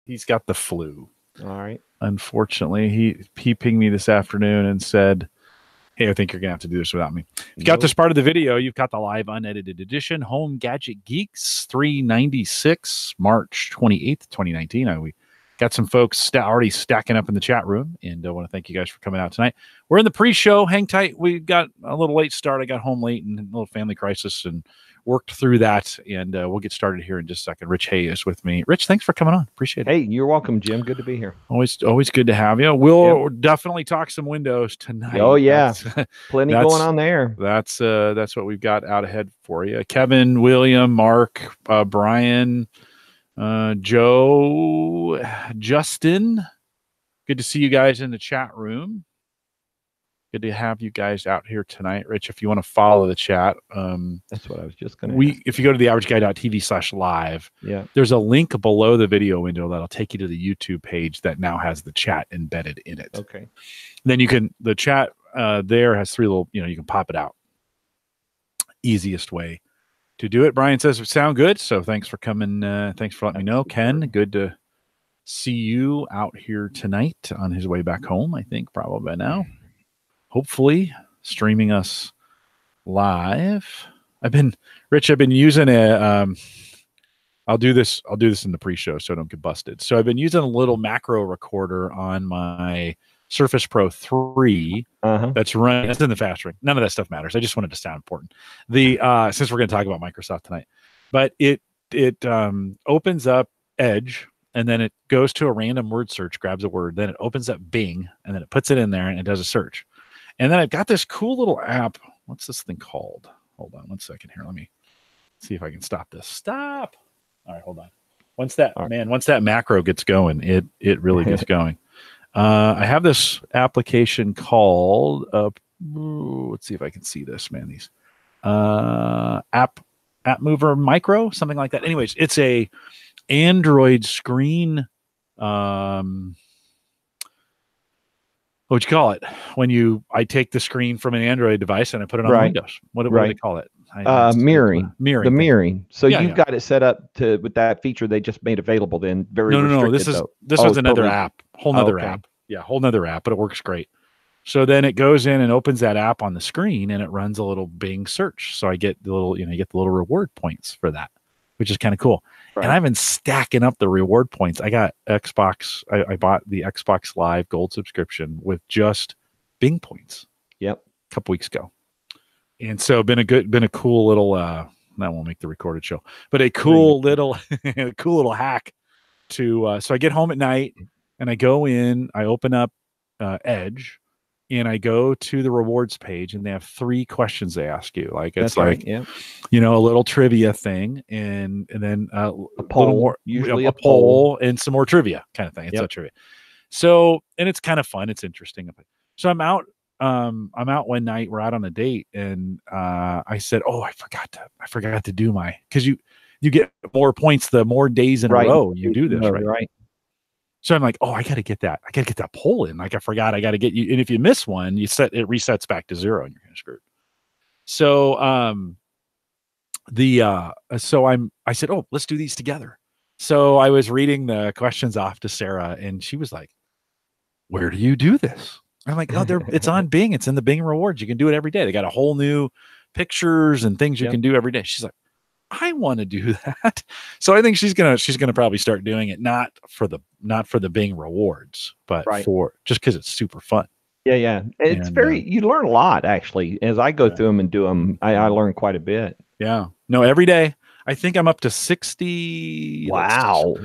he's got the flu. All right. Unfortunately, he pinged me this afternoon and said, hey, I think you're going to have to do this without me. If you got this part of the video, you've got the live unedited edition, Home Gadget Geeks 396, March 28th, 2019. We got some folks already stacking up in the chat room, and I want to thank you guys for coming out tonight. We're in the pre-show. Hang tight. We got a little late start. I got home late and a little family crisis and worked through that, and we'll get started here in just a second. Rich Hay is with me. Rich, thanks for coming on. Appreciate it. Hey, you're welcome, Jim. Good to be here. Always good to have you. We'll definitely talk some Windows tonight. Oh yeah, plenty going on there. That's what we've got out ahead for you. Kevin, William, Mark, Brian, Joe, Justin. Good to see you guys in the chat room. Good to have you guys out here tonight. Rich, if you want to follow the chat, that's what I was just going to. If you go to theaverageguy.tv/live, there's a link below the video window that'll take you to the YouTube page that now has the chat embedded in it. Okay. Then the chat there has three little, you can pop it out. Easiest way to do it. Brian says it sound good, so thanks for coming. Thanks for letting me know, Ken. Good to see you out here tonight on his way back home. I think probably by now. Hopefully streaming us live. I've been using I'll do this in the pre-show so I don't get busted. So I've been using a little macro recorder on my Surface Pro 3 that's running. That's in the fast ring. None of that stuff matters. I just wanted to sound important. Since we're going to talk about Microsoft tonight, but it opens up Edge, and then it goes to a random word search, grabs a word, then it opens up Bing, and then it puts it in there and it does a search. And then I've got this cool little app. What's this thing called? Hold on 1 second here. Let me see if I can stop this. Stop. All right, hold on. Once that macro gets going, it really gets going. I have this application called let's see if I can see this, man. These app mover micro, something like that. Anyways, it's a Android screen. What you call it when I take the screen from an Android device and I put it on Windows? What do they call it? Mirroring. The mirroring. So you've got it set up with that feature they just made available. Then no. This one's another app, whole nother app. Yeah, whole nother app, but it works great. So then it goes in and opens that app on the screen and it runs a little Bing search. So I get the little, you get the little reward points for that, which is kind of cool. Right. And I've been stacking up the reward points. I got Xbox. I bought the Xbox Live Gold subscription with just Bing points. Yep. A couple weeks ago. And so been a cool little, that won't make the recorded show, but a cool little hack to, so I get home at night and I go in, I open up Edge and I go to the rewards page and they have 3 questions they ask you. Like it's a little trivia thing and then a poll, usually a poll and some more trivia kind of thing. It's not trivia. So, and it's kind of fun. It's interesting. So I'm out one night, we're out on a date and I said, oh, I forgot to do because you get more points the more days in a row you do this, right? So I'm like, oh, I gotta get that poll in. Like I forgot, I gotta get you. And if you miss one, it resets back to 0 and you're kind of screwed. So I said, oh, let's do these together. So I was reading the questions off to Sarah and she was like, where do you do this? I'm like, no, it's on Bing. It's in the Bing rewards. You can do it every day. They got a whole new pictures and things you can do every day. She's like, I want to do that. So I think she's gonna probably start doing it, not for the Bing rewards, but for just because it's super fun. Yeah. It's you learn a lot actually. As I go through them and do them, I learn quite a bit. Yeah. No, every day. I think I'm up to 60. Wow.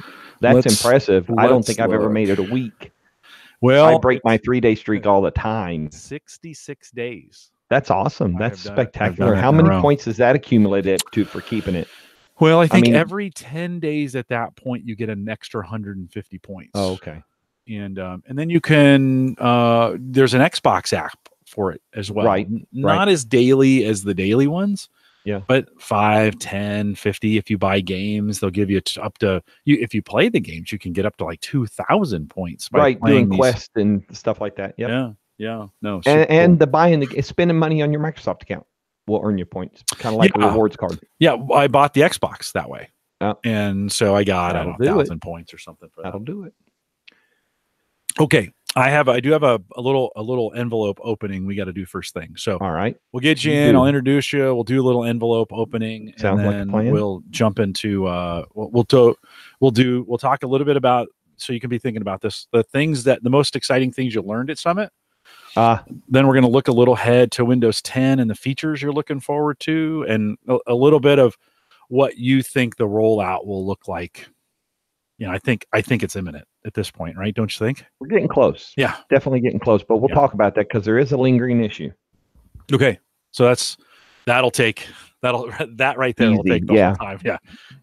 That's impressive. I don't think I've ever made it a week. Well, I break my 3-day streak all the time. 66 days. That's awesome. That's spectacular. How many points does that accumulate for keeping it? Well, I think every 10 days at that point, you get an extra 150 points. Oh, okay. And then you can, there's an Xbox app for it as well. Right. Not as daily as the daily ones. Yeah. But 5, 10, 50, if you buy games, they'll give you up to, if you play the games, you can get up to like 2,000 points. By doing quests and stuff like that. Yep. Yeah. No. And cool. Spending money on your Microsoft account will earn you points, kind of like a rewards card. Yeah, I bought the Xbox that way. And so I got, I don't know, 1,000 points or something for that. That'll do it. Okay. I do have a little envelope opening we got to do first thing. So all right, we'll get you in. I'll introduce you. We'll do a little envelope opening. Sounds and then like a plan. We'll jump into we'll talk a little bit about, so you can be thinking about this, the most exciting things you learned at Summit. Then we're going to look a little ahead to Windows 10 and the features you're looking forward to, and a little bit of what you think the rollout will look like. I think it's imminent at this point, right? Don't you think? We're getting close. Yeah, definitely getting close. But we'll talk about that because there is a lingering issue. Okay, so that right there will take the whole time.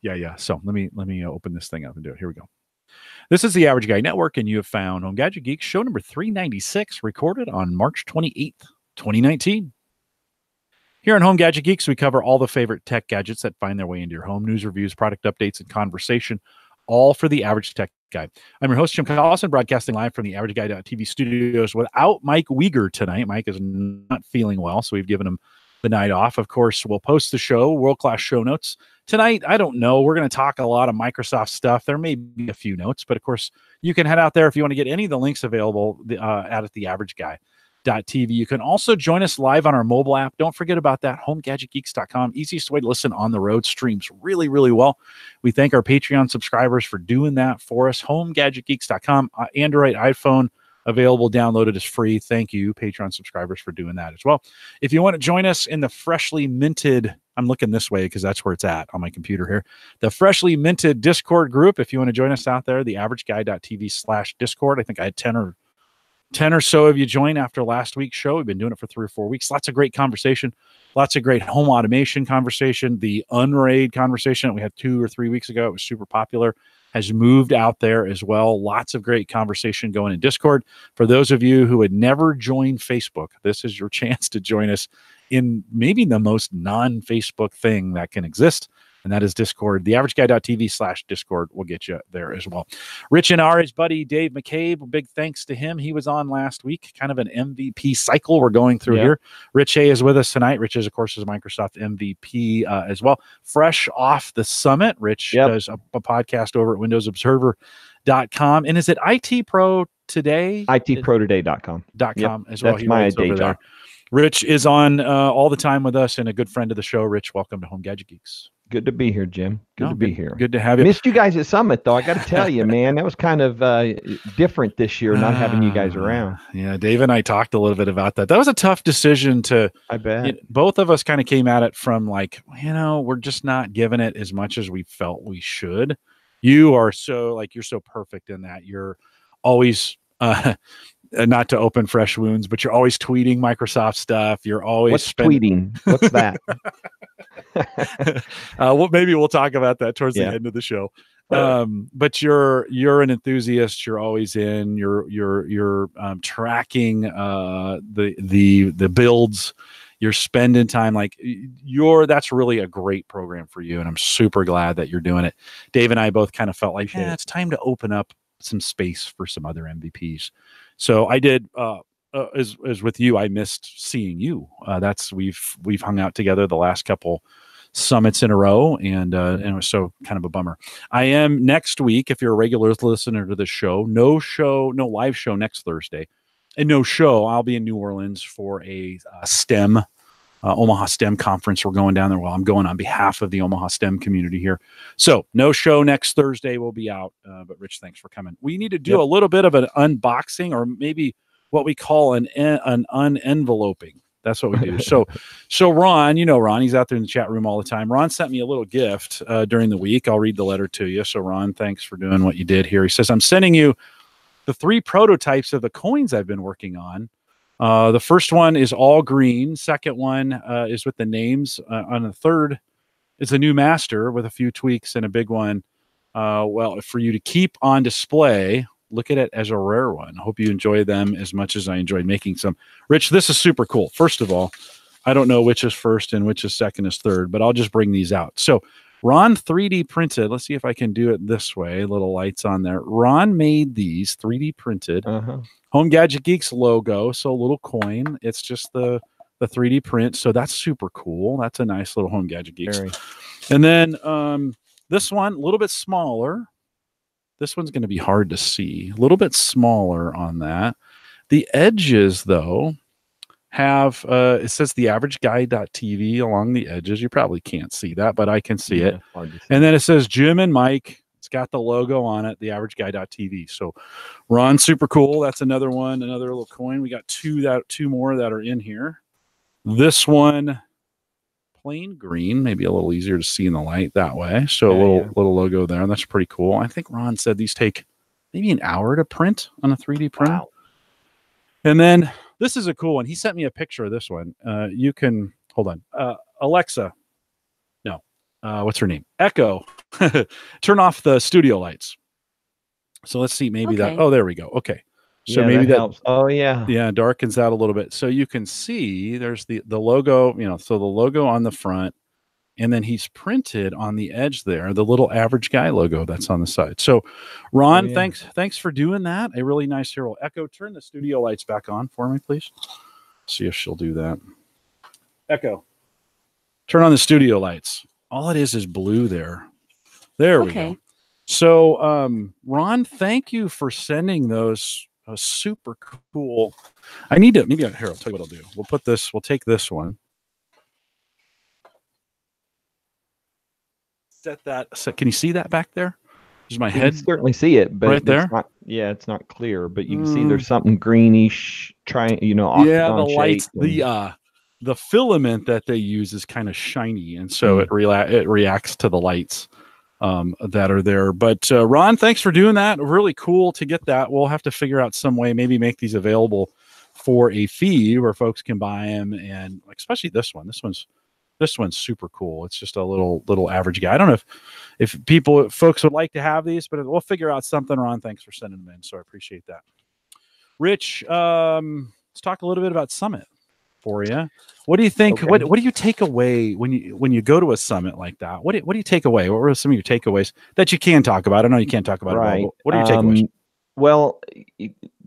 Yeah. So let me open this thing up and do it. Here we go. This is the Average Guy Network, and you have found Home Gadget Geeks, show number 396, recorded on March 28th, 2019. Here on Home Gadget Geeks, we cover all the favorite tech gadgets that find their way into your home, news, reviews, product updates, and conversation, all for the average tech guy. I'm your host, Jim Collison, broadcasting live from the AverageGuy.tv studios without Mike Uyghur tonight. Mike is not feeling well, so we've given him the night off. Of course, we'll post the show, world-class show notes. Tonight, I don't know. We're going to talk a lot of Microsoft stuff. There may be a few notes, but of course, you can head out there if you want to get any of the links available at the AverageGuy.tv. You can also join us live on our mobile app. Don't forget about that, homegadgetgeeks.com. Easiest way to listen on the road. Streams really, really well. We thank our Patreon subscribers for doing that for us. Homegadgetgeeks.com. Android, iPhone, available, downloaded, is free. Thank you, Patreon subscribers, for doing that as well. If you want to join us in the freshly minted, I'm looking this way because that's where it's at on my computer here, the freshly minted Discord group. If you want to join us out there, the AverageGuy.tv/Discord. I think I had 10 or so of you join after last week's show. We've been doing it for 3 or 4 weeks. Lots of great conversation, lots of great home automation conversation. The Unraid conversation that we had 2 or 3 weeks ago, it was super popular, has moved out there as well. Lots of great conversation going in Discord. For those of you who had never joined Facebook, this is your chance to join us in maybe the most non-Facebook thing that can exist, and that is Discord. The AverageGuy.tv/Discord will get you there as well. Rich and Ari's buddy Dave McCabe, big thanks to him. He was on last week, kind of an MVP cycle we're going through here. Rich A is with us tonight. Rich is, of course, is a Microsoft MVP as well. Fresh off the summit, Rich does a podcast over at WindowsObserver.com. And is it IT Pro Today? ITProToday.com. as well. That's my day job. Rich is on all the time with us and a good friend of the show. Rich, welcome to Home Gadget Geeks. Good to be here, Jim. Good to be here. Good to have you. Missed you guys at Summit, though. I got to tell you, man, that was kind of different this year, not having you guys around. Yeah, Dave and I talked a little bit about that. That was a tough decision to. I bet. Both of us kind of came at it from like, we're just not giving it as much as we felt we should. You are you're so perfect in that. You're always. Not to open fresh wounds, but you're always tweeting Microsoft stuff. You're always tweeting. What's that? Well, maybe we'll talk about that towards the end of the show. But you're an enthusiast. You're always in. You're tracking the builds. You're spending time that's really a great program for you, and I'm super glad that you're doing it. Dave and I both kind of felt like it's time to open up some space for some other MVPs. So I did, as with you, I missed seeing you. We've hung out together the last couple summits in a row, and it was so kind of a bummer. I am next week, if you're a regular listener to the show, no live show next Thursday, and no show. I'll be in New Orleans for a STEM, Omaha STEM conference. We're going down there. Well, I'm going on behalf of the Omaha STEM community here. So no show next Thursday. We'll be out. But Rich, thanks for coming. We need to do a little bit of an unboxing, or maybe what we call an unenveloping. That's what we do. So Ron, Ron, he's out there in the chat room all the time. Ron sent me a little gift during the week. I'll read the letter to you. So Ron, thanks for doing what you did here. He says, I'm sending you the 3 prototypes of the coins I've been working on. The first one is all green. Second one is with the names. On the third is a new master with a few tweaks, and a big one. For you to keep on display, look at it as a rare one. I hope you enjoy them as much as I enjoyed making some. Rich, this is super cool. First of all, I don't know which is first and which is second is third, but I'll just bring these out. So Ron 3D printed. Let's see if I can do it this way. Little lights on there. Ron made these 3D printed. Home Gadget Geeks logo. So a little coin. It's just the 3D print. So that's super cool. That's a nice little Home Gadget Geeks. And then This one, a little bit smaller. This one's going to be hard to see. A little bit smaller on that. The edges, though, have it says the average guy.tv along the edges. You probably can't see that, but I can see it. And then it says Jim and Mike. It's got the logo on it, the average guy.tv. So Ron, super cool. That's another one, another little coin. We got two more that are in here. This one, plain green, maybe a little easier to see in the light that way. So a little logo there, and that's pretty cool. I think Ron said these take maybe an hour to print on a 3D printer. Wow. And then this is a cool one. He sent me a picture of this one. You can hold on. Alexa, no, what's her name? Echo, turn off the studio lights. So let's see, maybe that. Oh, there we go. Okay. So maybe that helps. Oh yeah. Yeah, darkens out a little bit. So you can see there's the logo, so the logo on the front, and then he's printed on the edge there, the little average guy logo that's on the side. So Ron, thanks for doing that. A really nice hero. Echo, turn the studio lights back on for me, please. See if she'll do that. Echo, turn on the studio lights. All it is blue there. There we go. So Ron, thank you for sending those. Super cool. I need to here. I'll tell you what I'll do. We'll take this one. Set that. So can you see that back there? There's my head. You can certainly see it, but right there. It's not clear. But you can see there's something greenish. The lights. The filament that they use is kind of shiny, and so it reacts to the lights that are there. But Ron, thanks for doing that. Really cool to get that. We'll have to figure out some way, maybe make these available for a fee where folks can buy them, and especially this one. This one's super cool. It's just a little average guy. I don't know if folks would like to have these, but we'll figure out something. Ron, thanks for sending them in. So I appreciate that. Rich, let's talk a little bit about Summit for you. What do you think? Okay. What do you take away when you go to a summit like that? What do you take away? What were some of your takeaways that you can talk about? I know you can't talk about it all, but what are your takeaways? Well,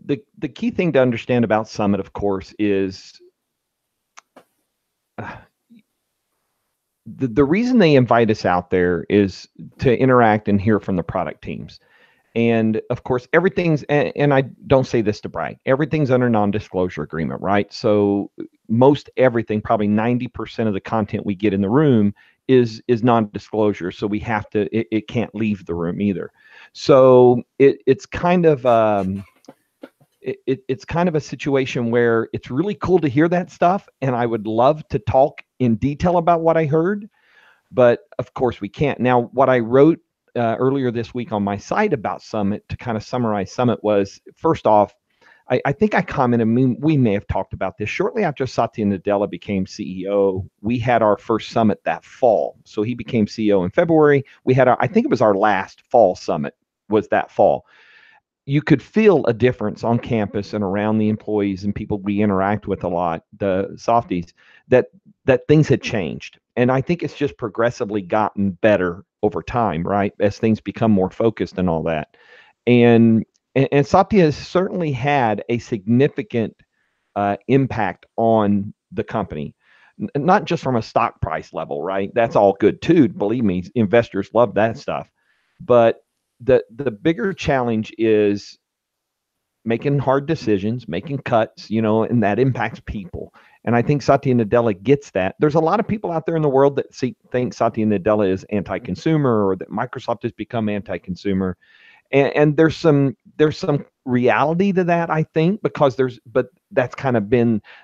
the key thing to understand about Summit, of course, is the reason they invite us out there is to interact and hear from the product teams. And of course, everything's, and I don't say this to brag, everything's under non-disclosure agreement, right? So most everything, probably 90% of the content we get in the room is non-disclosure. So we have to, it can't leave the room either. So it's kind of, it's kind of a situation where it's really cool to hear that stuff. And I would love to talk in detail about what I heard, but of course we can't. Now, what I wrote earlier this week on my site about Summit to kind of summarize Summit was, first off, I think I commented, we may have talked about this, shortly after Satya Nadella became CEO, we had our first summit that fall. So he became CEO in February. We had I think it was our last fall summit was that fall. You could feel a difference on campus and around the employees and people we interact with a lot, the softies, that things had changed. And I think it's just progressively gotten better over time, right? As things become more focused and all that. And Satya has certainly had a significant impact on the company, not just from a stock price level, right? That's all good too. Believe me, investors love that stuff. But the bigger challenge is making hard decisions, making cuts, and that impacts people. And I think Satya Nadella gets that. There's a lot of people out there in the world that think Satya Nadella is anti-consumer, or that Microsoft has become anti-consumer. And there's some reality to that, I think, but that's kind of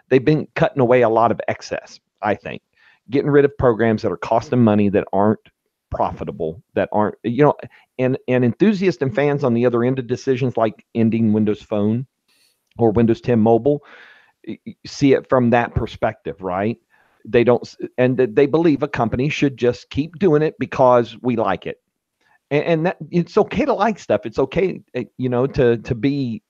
they've been cutting away a lot of excess, I think, getting rid of programs that are costing money, that aren't profitable, that aren't, and enthusiasts and fans on the other end of decisions like ending Windows Phone or Windows 10 Mobile see it from that perspective, right? They don't, and they believe a company should just keep doing it because we like it. And that it's okay to like stuff. It's okay, to be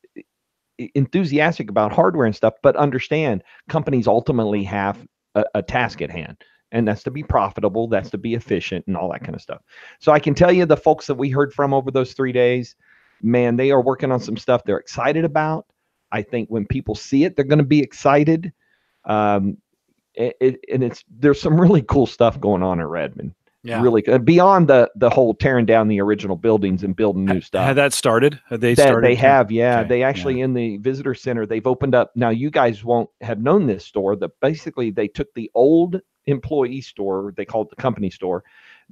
enthusiastic about hardware and stuff, but understand companies ultimately have a task at hand, and that's to be profitable, that's to be efficient, and all that kind of stuff. So I can tell you, the folks that we heard from over those 3 days, man, they are working on some stuff they're excited about. I think when people see it, they're going to be excited. There's some really cool stuff going on at Redmond. Yeah. Really good. Beyond the whole tearing down the original buildings and building new stuff. Had that started? Had they that started? they have, yeah. Okay. They actually in the visitor center, they've opened up. Now you guys won't have known this store. Basically they took the old employee store, they called it the company store.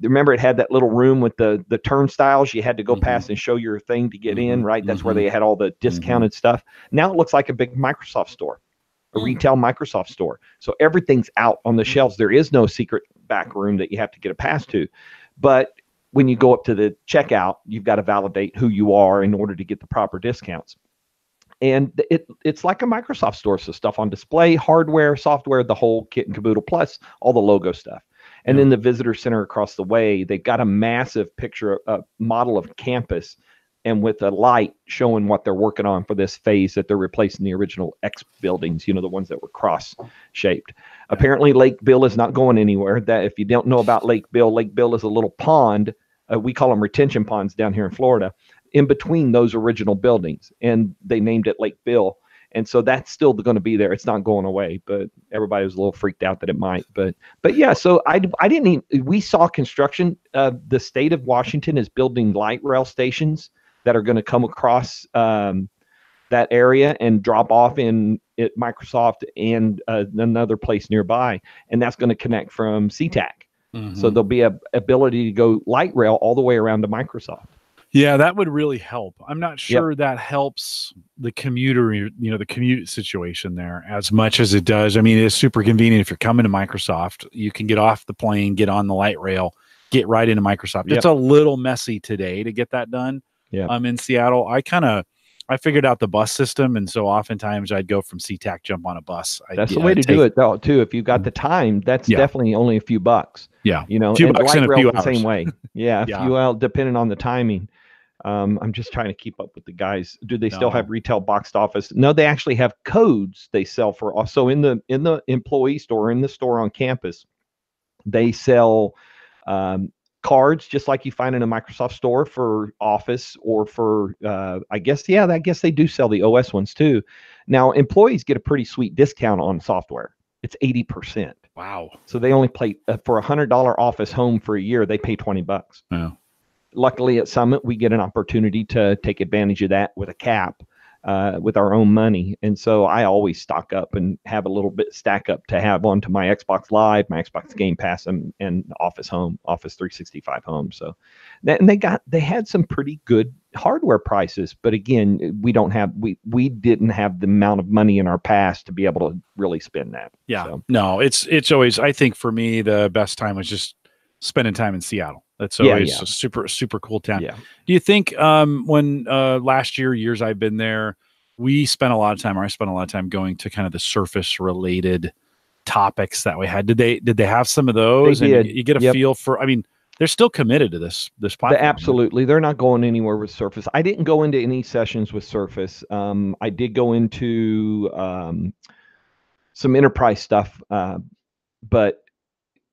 Remember, it had that little room with the turnstiles. You had to go past and show your thing to get in, right? That's where they had all the discounted stuff. Now it looks like a big Microsoft store, a retail Microsoft store. So everything's out on the shelves. There is no secret back room that you have to get a pass to. But when you go up to the checkout, you've got to validate who you are in order to get the proper discounts. And it's like a Microsoft store. So stuff on display, hardware, software, the whole kit and caboodle, plus all the logo stuff. And then the visitor center across the way, they've got a massive picture, a model of campus, and with a light showing what they're working on for this phase that they're replacing the original X buildings, you know, the ones that were cross-shaped. Apparently, Lake Bill is not going anywhere. That if you don't know about Lake Bill is a little pond. We call them retention ponds down here in Florida, in between those original buildings, and they named it Lake Bill. And so that's still going to be there. It's not going away, but everybody was a little freaked out that it might. But yeah, so I didn't even, we saw construction. The state of Washington is building light rail stations that are going to come across that area and drop off in Microsoft and another place nearby. And that's going to connect from SeaTac. So there'll be a ability to go light rail all the way around to Microsoft. Yeah, that would really help. I'm not sure that helps the commuter, you know, the commute situation there as much as it does. I mean, it's super convenient if you're coming to Microsoft. You can get off the plane, get on the light rail, get right into Microsoft. It's a little messy today to get that done. I'm in Seattle. I figured out the bus system, and so oftentimes I'd go from SeaTac, jump on a bus. That's the way to do it, though, too. If you've got the time, that's definitely only a few bucks. Yeah, you know, a few and bucks light in a few rail hours. the same way. Yeah, a few hours, depending on the timing. I'm just trying to keep up with the guys. Do they still have retail boxed office? No, they actually have codes they sell for. Also in the employee store, in the store on campus, they sell cards just like you find in a Microsoft store for Office or for I guess they do sell the OS ones too. Now employees get a pretty sweet discount on software. It's 80%. Wow. So they only pay for $100 Office Home for a year. They pay $20. Yeah. Luckily at Summit, we get an opportunity to take advantage of that with a cap, with our own money. And so I always stock up and have a little bit stack up to have onto my Xbox Live, my Xbox Game Pass, and Office Home, Office 365 Home. So they had some pretty good hardware prices, but again, we didn't have the amount of money in our past to be able to really spend that. Yeah. So. No, it's always, I think for me, the best time was just spending time in Seattle. That's always a super cool town. Yeah. Do you think when last years I've been there, I spent a lot of time going to kind of the Surface related topics that we had. Did they have some of those? They did. You get a feel for, I mean, they're still committed to this platform. Absolutely. They're not going anywhere with Surface. I didn't go into any sessions with Surface. I did go into some enterprise stuff, but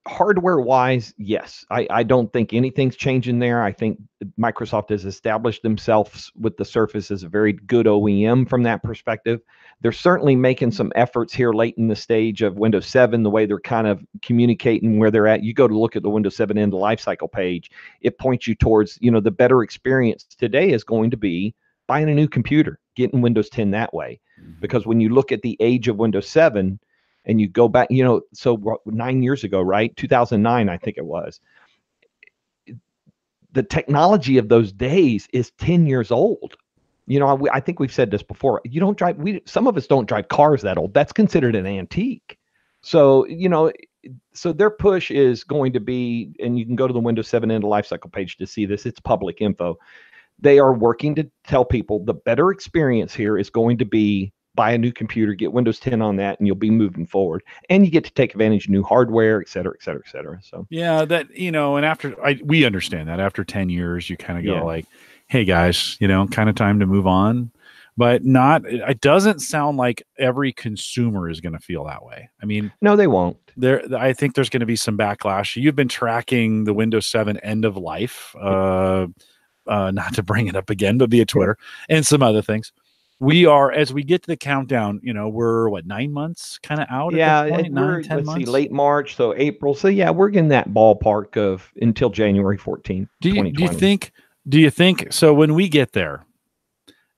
hardware wise, yes, I don't think anything's changing there. I think Microsoft has established themselves with the Surface as a very good OEM from that perspective. They're certainly making some efforts here late in the stage of Windows 7, the way they're kind of communicating where they're at. You go to look at the Windows 7 end of lifecycle page, it points you towards, you know, the better experience today is going to be buying a new computer, getting Windows 10 that way. Because when you look at the age of Windows 7, and you go back, you know, so 9 years ago, right? 2009, I think it was. The technology of those days is 10 years old. You know, I think we've said this before. You don't drive, some of us don't drive cars that old. That's considered an antique. So, you know, so their push is going to be, and you can go to the Windows 7 end of lifecycle page to see this. It's public info. They are working to tell people the better experience here is going to be buy a new computer, get Windows 10 on that, and you'll be moving forward. And you get to take advantage of new hardware, et cetera, et cetera, et cetera. So yeah, that, you know, and we understand that after 10 years, you kind of go like, hey guys, you know, kind of time to move on. But it doesn't sound like every consumer is going to feel that way. I mean, no, they won't. I think there's going to be some backlash. You've been tracking the Windows 7 end of life, not to bring it up again, but via Twitter and some other things. we are, as we get to the countdown, we're what, 9 months kind of out Yeah, at this point, we're 10 let's see, months. late March, so April. So yeah, we're in that ballpark of until January 14th, Do you 2020. do you think so when we get there,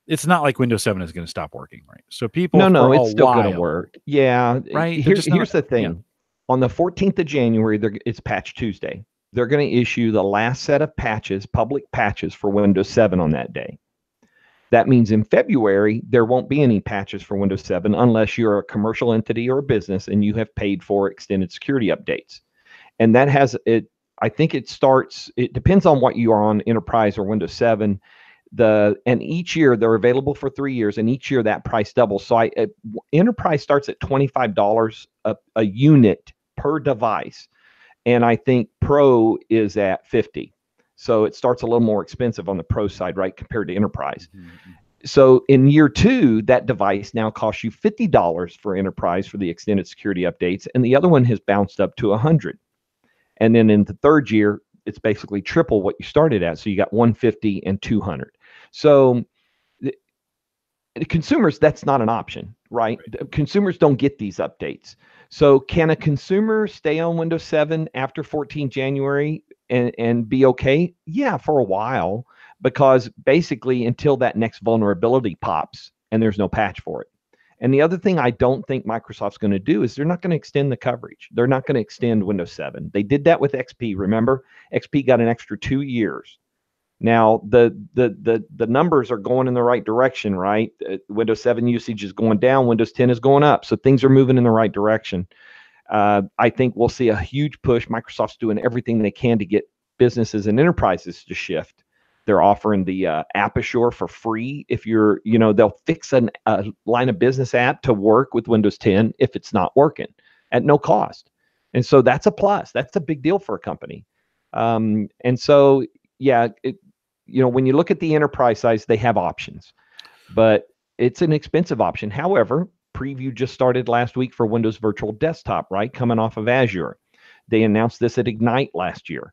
it's not like Windows 7 is going to stop working, right? So people No, for a it's still going to while, work. Yeah, right? They're just not, here's the yeah. thing. On the 14th of January, it's Patch Tuesday. They're going to issue the last set of patches, public patches for Windows 7 on that day. That means in February, there won't be any patches for Windows 7 unless you're a commercial entity or a business and you have paid for extended security updates. And that has it. I think it depends on what you are on, Enterprise or Windows 7. And each year they're available for 3 years, and each year that price doubles. So Enterprise starts at $25 a unit per device, and I think Pro is at 50. So it starts a little more expensive on the Pro side, right, compared to Enterprise. Mm-hmm. So in year 2, that device now costs you $50 for Enterprise for the extended security updates, and the other one has bounced up to $100. And then in the third year, it's basically triple what you started at. So you got 150 and 200. So the consumers, that's not an option, right? Consumers don't get these updates. So can a consumer stay on Windows 7 after 14 January and be okay? Yeah, for a while, because basically until that next vulnerability pops and there's no patch for it. And the other thing I don't think Microsoft's going to do is they're not going to extend the coverage. They're not going to extend Windows 7. They did that with XP. Remember, XP got an extra 2 years. Now the numbers are going in the right direction, right? Windows 7 usage is going down. Windows 10 is going up. So things are moving in the right direction. I think we'll see a huge push. Microsoft's doing everything they can to get businesses and enterprises to shift. They're offering the App Assure for free. If they'll fix a line of business app to work with Windows 10 if it's not working at no cost. And so that's a plus. That's a big deal for a company. And so, yeah, when you look at the enterprise size, they have options, but it's an expensive option. However, preview just started last week for Windows Virtual Desktop, right? Coming off of Azure. They announced this at Ignite last year.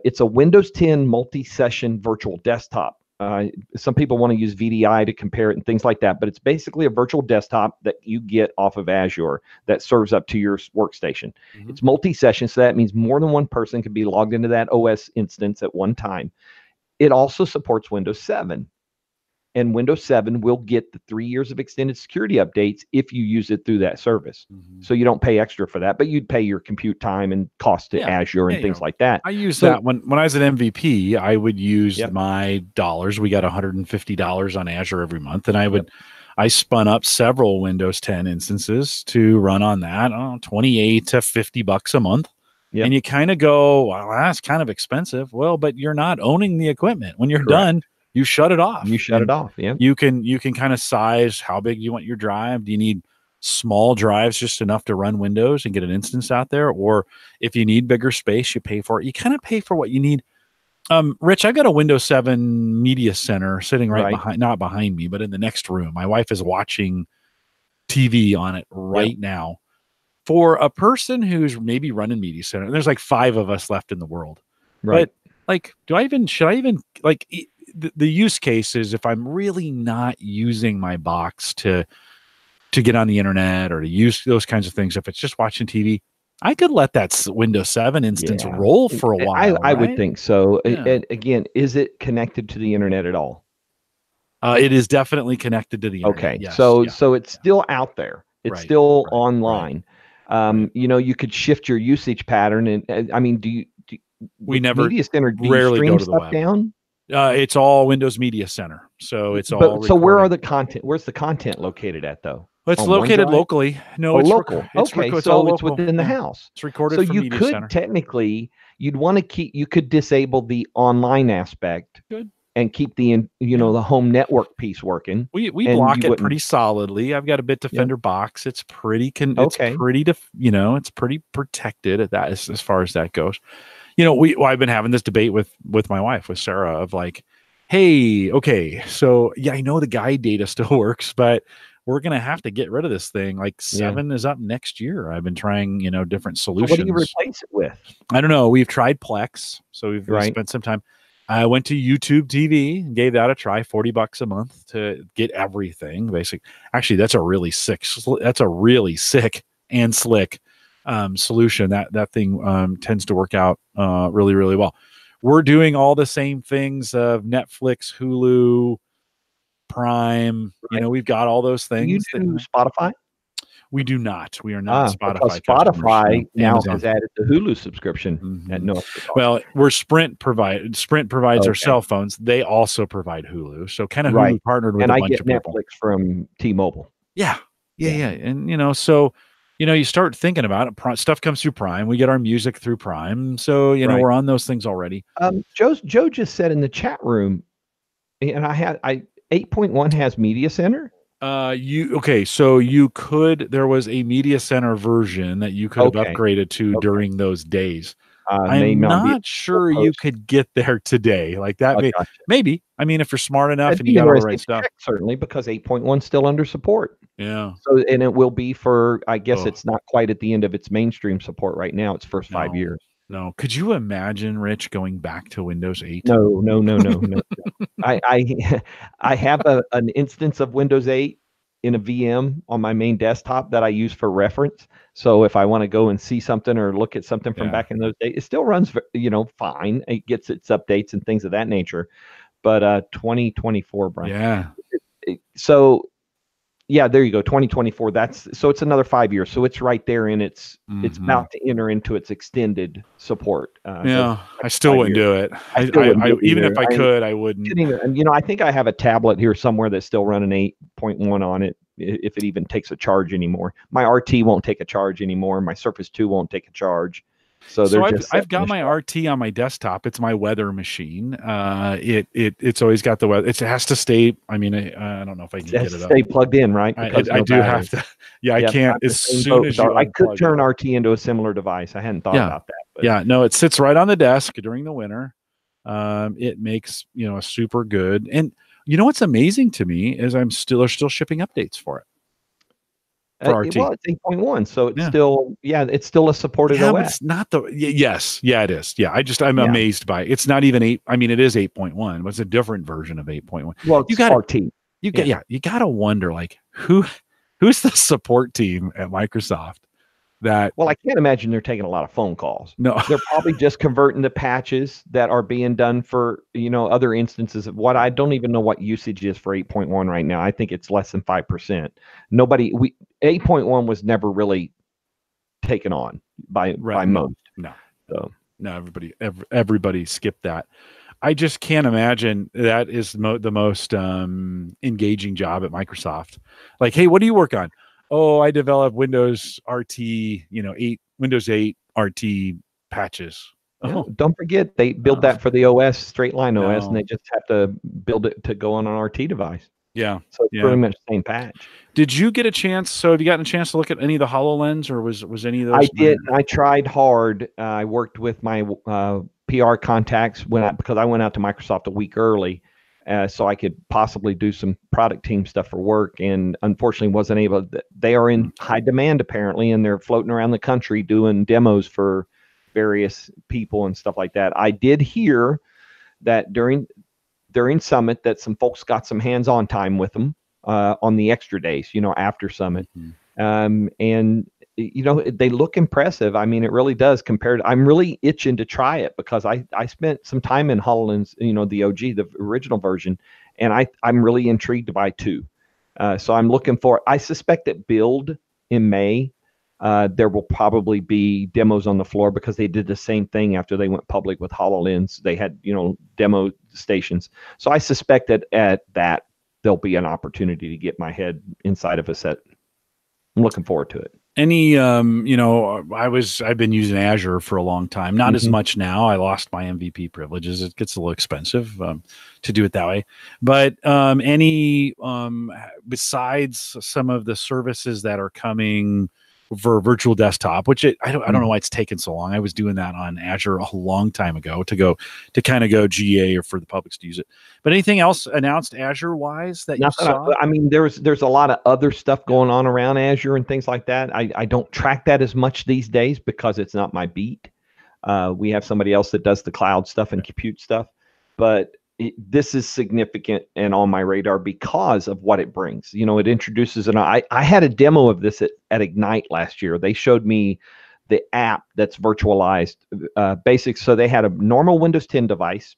It's a Windows 10 multi-session virtual desktop. Some people want to use VDI to compare it and things like that, but it's basically a virtual desktop that you get off of Azure that serves up to your workstation. Mm-hmm. It's multi-session, so that means more than one person can be logged into that OS instance at one time. It also supports Windows 7. And Windows 7 will get the 3 years of extended security updates if you use it through that service. Mm-hmm. So you don't pay extra for that, but you'd pay your compute time and cost to Azure and things like that. I use that when I was an MVP, I would use my dollars. We got $150 on Azure every month, and I spun up several Windows 10 instances to run on that, $28 to $50 a month. Yep. And you kind of go, well, that's kind of expensive. Well, but you're not owning the equipment. When you're done, you shut it off. Yeah. You can kind of size how big you want your drive. Do you need small drives, just enough to run Windows and get an instance out there? Or if you need bigger space, you pay for it. You kind of pay for what you need. Rich, I got a Windows 7 media center sitting behind, not behind me, but in the next room. My wife is watching TV on it now. For a person who's maybe running media center, and there's like 5 of us left in the world. Right. But like, should I even like the use case is if I'm really not using my box to get on the internet or to use those kinds of things, if it's just watching TV, I could let that Windows 7 instance roll for a while. I would think so. Yeah. And again, is it connected to the internet at all? It is definitely connected to the internet. Okay. Yes. So it's still out there. It's still online. You could shift your usage pattern. And I mean, we never Media Center, rarely go to the web. Down? It's all Windows Media Center. So it's all. So where are the content? Where's the content located at though? It's located locally. No, it's local. It's within the house. It's recorded. So from you Media could Center. technically, you could disable the online aspect. Good. And keep the the home network piece working. We block it pretty solidly. I've got a Bitdefender box. It's pretty it's pretty protected at that as far as that goes. I've been having this debate with my wife, with Sarah, of like, hey, okay, so I know the guide data still works, but we're gonna have to get rid of this thing. Like 7 is up next year. I've been trying different solutions. So what do you replace it with? I don't know. We've tried Plex, so we've spent some time. I went to YouTube TV and gave that a try, $40 a month to get everything. Actually, that's a really sick and slick solution. That thing tends to work out really, really well. We're doing all the same things of Netflix, Hulu, Prime. Right. We've got all those things. Do you do Spotify? We do not. We are not Spotify because Spotify customers. now Amazon has added the Hulu subscription at no extra cost. Well, we're Sprint provides our Okay. cell phones. They also provide Hulu. So kind of Right. Hulu partnered with And a I bunch get of people. Netflix from T-Mobile. Yeah. And so you start thinking about it. Stuff comes through Prime. We get our music through Prime. So Right. we're on those things already. Joe just said in the chat room, and I 8.1 has Media Center. So there was a Media Center version that you could have upgraded to during those days. I'm not sure you could get there today like that. Maybe. I mean, if you're smart enough and you got all the right stuff. Certainly, because 8.1 is still under support. Yeah. So, and it will be for, I guess it's not quite at the end of its mainstream support right now. It's first 5 years. No. Could you imagine, Rich, going back to Windows 8? No. I have an instance of Windows 8 in a VM on my main desktop that I use for reference. So if I want to go and see something or look at something from back in those days, it still runs, fine. It gets its updates and things of that nature. But 2024, Brian. Yeah. So yeah, there you go. 2024. So it's another 5 years. So it's right there in it's about to enter into its extended support. I still wouldn't do it. Even if I could, I wouldn't. I think I have a tablet here somewhere that's still running 8.1 on it, if it even takes a charge anymore. My RT won't take a charge anymore. My Surface 2 won't take a charge. So I've got my RT on my desktop. It's my weather machine. It's always got the weather. It has to stay. I mean, I don't know if I can get it up. Stay plugged in, right? I do have to. Yeah, I can't. As soon as I could turn RT into a similar device. I hadn't thought about that. But. No, it sits right on the desk during the winter. It makes a super good. And what's amazing to me is they're still shipping updates for it. Well, it's 8.1, so it's it's still a supported OS. But it's not it is. Yeah, I'm amazed by it. It's not even 8. I mean, it is 8.1, but it's a different version of 8.1. Well, you got RT. You got to wonder who's the support team at Microsoft that. Well, I can't imagine they're taking a lot of phone calls. No, they're probably just converting the patches that are being done for other instances of what I don't even know what usage is for 8.1 right now. I think it's less than 5%. 8.1 was never really taken on by most. No, everybody skipped that. I just can't imagine that is the most engaging job at Microsoft. Like, hey, what do you work on? Oh, I develop Windows RT, Windows 8 RT patches. Yeah, don't forget they build that for the OS, straight line OS, and they just have to build it to go on an RT device. Yeah. So it's pretty much the same patch. Did you get a chance? So have you gotten a chance to look at any of the HoloLens, or was any of those? I did. I tried hard. I worked with my PR contacts because I went out to Microsoft a week early. So I could possibly do some product team stuff for work, and unfortunately wasn't able. They are in high demand apparently, and they're floating around the country doing demos for various people and stuff like that. I did hear that during Summit that some folks got some hands-on time with them on the extra days, after Summit, and they look impressive. I mean, it really does compared. I'm really itching to try it because I spent some time in HoloLens, the OG, the original version, and I'm really intrigued to buy 2. So I'm looking for. I suspect that Build in May, there will probably be demos on the floor because they did the same thing after they went public with HoloLens. They had demo stations. So I suspect that at that there'll be an opportunity to get my head inside of a set. I'm looking forward to it. Any, I've been using Azure for a long time, not as much now. I lost my MVP privileges. It gets a little expensive to do it that way. But besides some of the services that are coming for virtual desktop, which I don't know why it's taken so long. I was doing that on Azure a long time ago to kind of go GA or for the public to use it. But anything else announced Azure wise that you saw? I mean, there's a lot of other stuff going on around Azure and things like that. I don't track that as much these days because it's not my beat. We have somebody else that does the cloud stuff and compute stuff. but this is significant and on my radar because of what it brings. It introduces, and I had a demo of this at Ignite last year. They showed me the app that's virtualized, basic. So they had a normal Windows 10 device.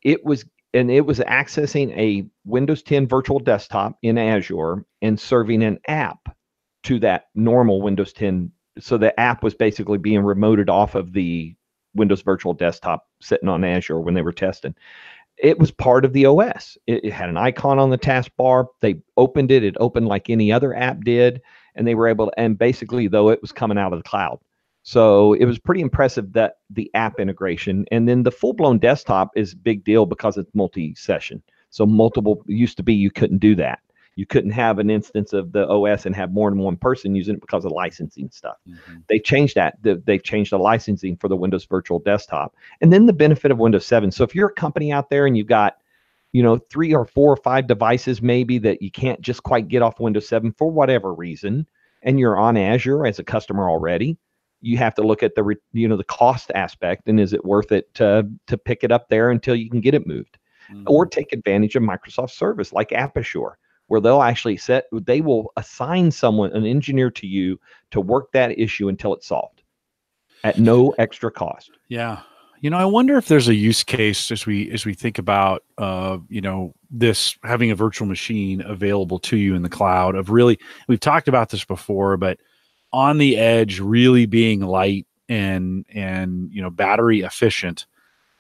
It was accessing a Windows 10 virtual desktop in Azure and serving an app to that normal Windows 10. So the app was basically being remoted off of the Windows virtual desktop sitting on Azure when they were testing. It was part of the OS. It had an icon on the taskbar. They opened it. It opened like any other app did, and they were able to, and basically, though, it was coming out of the cloud. So it was pretty impressive, that the app integration. And then the full-blown desktop is a big deal because it's multi-session. So used to be you couldn't do that. You couldn't have an instance of the OS and have more than one person using it because of licensing stuff. They changed that. They've changed the licensing for the Windows Virtual Desktop. And then the benefit of Windows 7. So if you're a company out there and you've got 3 or 4 or 5 devices maybe that you can't just quite get off Windows 7 for whatever reason, and you're on Azure as a customer already, you have to look at the cost aspect, and is it worth it to pick it up there until you can get it moved, or take advantage of Microsoft service like AppAssure, where they will assign an engineer to you to work that issue until it's solved at no extra cost. Yeah. I wonder if there's a use case as we think about, this having a virtual machine available to you in the cloud, of really, we've talked about this before, but on the edge, really being light and battery efficient.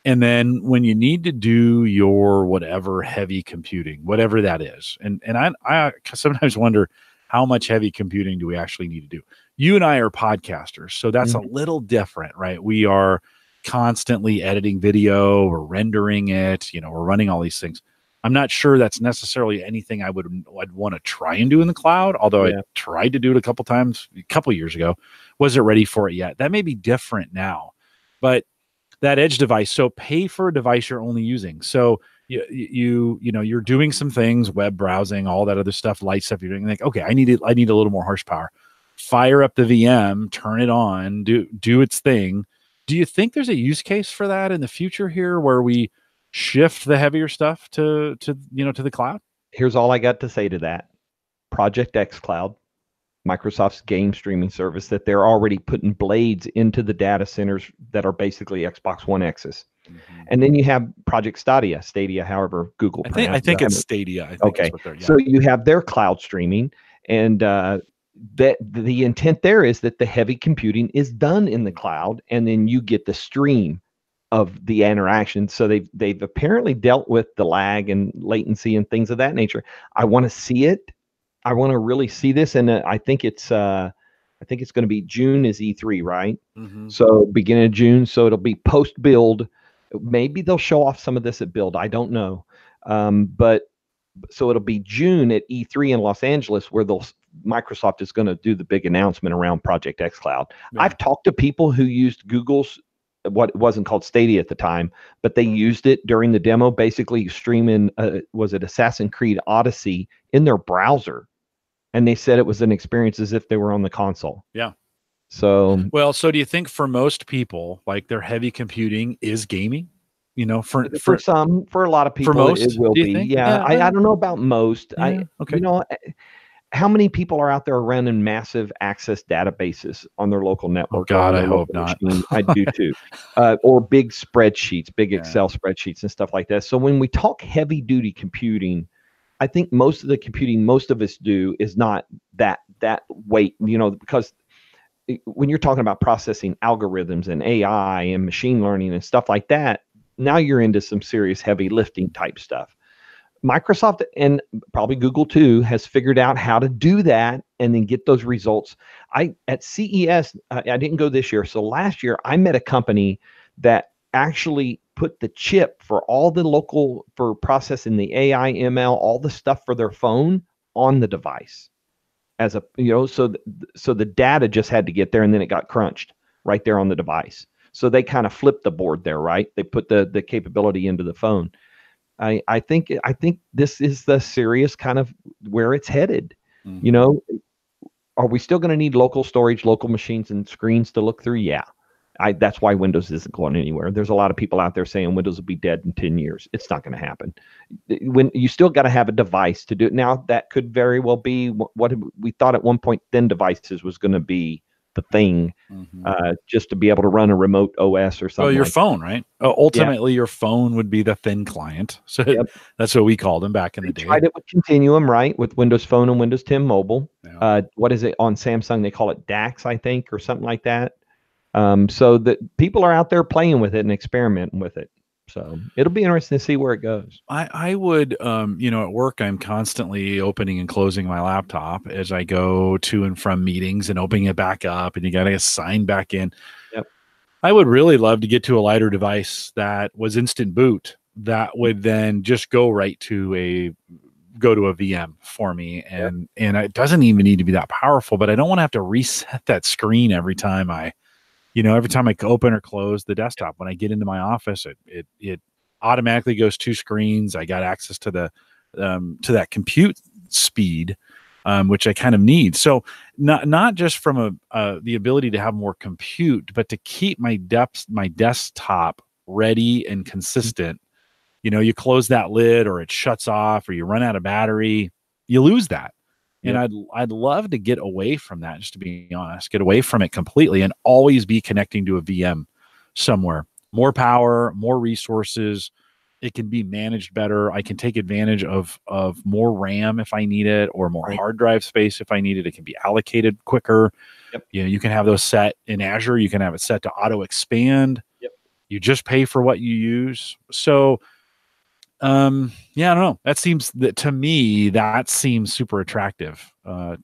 And then when you need to do your whatever heavy computing, whatever that is, and I sometimes wonder, how much heavy computing do we actually need to do? You and I are podcasters, so that's a little different, right? We are constantly editing video, we're rendering it, we're running all these things. I'm not sure that's necessarily anything I'd want to try and do in the cloud, although I tried to do it a couple times a couple years ago. Wasn't ready for it yet. That may be different now, but that edge device, so pay for a device you're only using. So you're doing some things, web browsing, all that other stuff, light stuff you're doing, like, okay, I need a little more horsepower. Fire up the VM, turn it on, do its thing. Do you think there's a use case for that in the future here, where we shift the heavier stuff to the cloud? Here's all I got to say to that. Project X Cloud, Microsoft's game streaming service, that they're already putting blades into the data centers that are basically Xbox One X's. And then you have Project Stadia, however Google pronounces it. I think it's Stadia. Okay. So you have their cloud streaming, and that the intent there is that the heavy computing is done in the cloud, and then you get the stream of the interaction. So they've apparently dealt with the lag and latency and things of that nature. I want to see it. I want to really see this, and I think it's going to be June is E3, right? So beginning of June. So it'll be post build. Maybe they'll show off some of this at build. I don't know, but so it'll be June at E3 in Los Angeles, where Microsoft is going to do the big announcement around Project X Cloud. Yeah. I've talked to people who used Google's, what wasn't called Stadia at the time, but they used it during the demo, basically streaming, was it Assassin's Creed Odyssey in their browser? And they said it was an experience as if they were on the console. Yeah. So do you think for most people, like, their heavy computing is gaming? For a lot of people, for most, it will be. Think? Yeah. I don't know about most. Yeah, okay. How many people are out there running massive access databases on their local network? Oh God, I hope not. I do too. Or big spreadsheets, big Excel spreadsheets and stuff like that. So when we talk heavy duty computing, I think most of the computing most of us do is not that weight, because when you're talking about processing algorithms and AI and machine learning and stuff like that, now you're into some serious heavy lifting type stuff. Microsoft, and probably Google too, has figured out how to do that and then get those results. At CES, I didn't go this year. So last year I met a company that actually put the chip for all the for processing the AI, ML, all the stuff for their phone on the device. So the data just had to get there, and then it got crunched right there on the device. So they kind of flipped the board there, right? They put the capability into the phone. I think this is the serious kind of where it's headed. Are we still going to need local storage, local machines and screens to look through? Yeah. That's why Windows isn't going anywhere. There's a lot of people out there saying Windows will be dead in 10 years. It's not going to happen. When you still got to have a device to do it. Now, that could very well be what we thought at one point, thin devices was going to be the thing, just to be able to run a remote OS or something. Well, your phone, right? Ultimately, your phone would be the thin client. So that's what we called them back in the day. Tried it with Continuum, right? With Windows Phone and Windows 10 Mobile. Yeah. What is it on Samsung? They call it DAX, I think, or something like that. So that people are out there playing with it and experimenting with it. So it'll be interesting to see where it goes. I would, at work, I'm constantly opening and closing my laptop as I go to and from meetings and opening it back up, and you got to sign back in. Yep. I would really love to get to a lighter device that was instant boot that would then just go to a VM for me. And it doesn't even need to be that powerful, but I don't want to have to reset that screen every time I open or close the desktop. When I get into my office, it automatically goes 2 screens. I got access to to that compute speed, which I kind of need. So not just from the ability to have more compute, but to keep my desktop ready and consistent. You close that lid, or it shuts off, or you run out of battery, you lose that. And I'd love to get away from that, just to be honest, get away from it completely and always be connecting to a VM somewhere. More power, more resources. It can be managed better. I can take advantage of more RAM if I need it, or more hard drive space if I need it. It can be allocated quicker. Yep. You can have those set in Azure. You can have it set to auto expand. Yep. You just pay for what you use. So I don't know. To me, that seems super attractive. And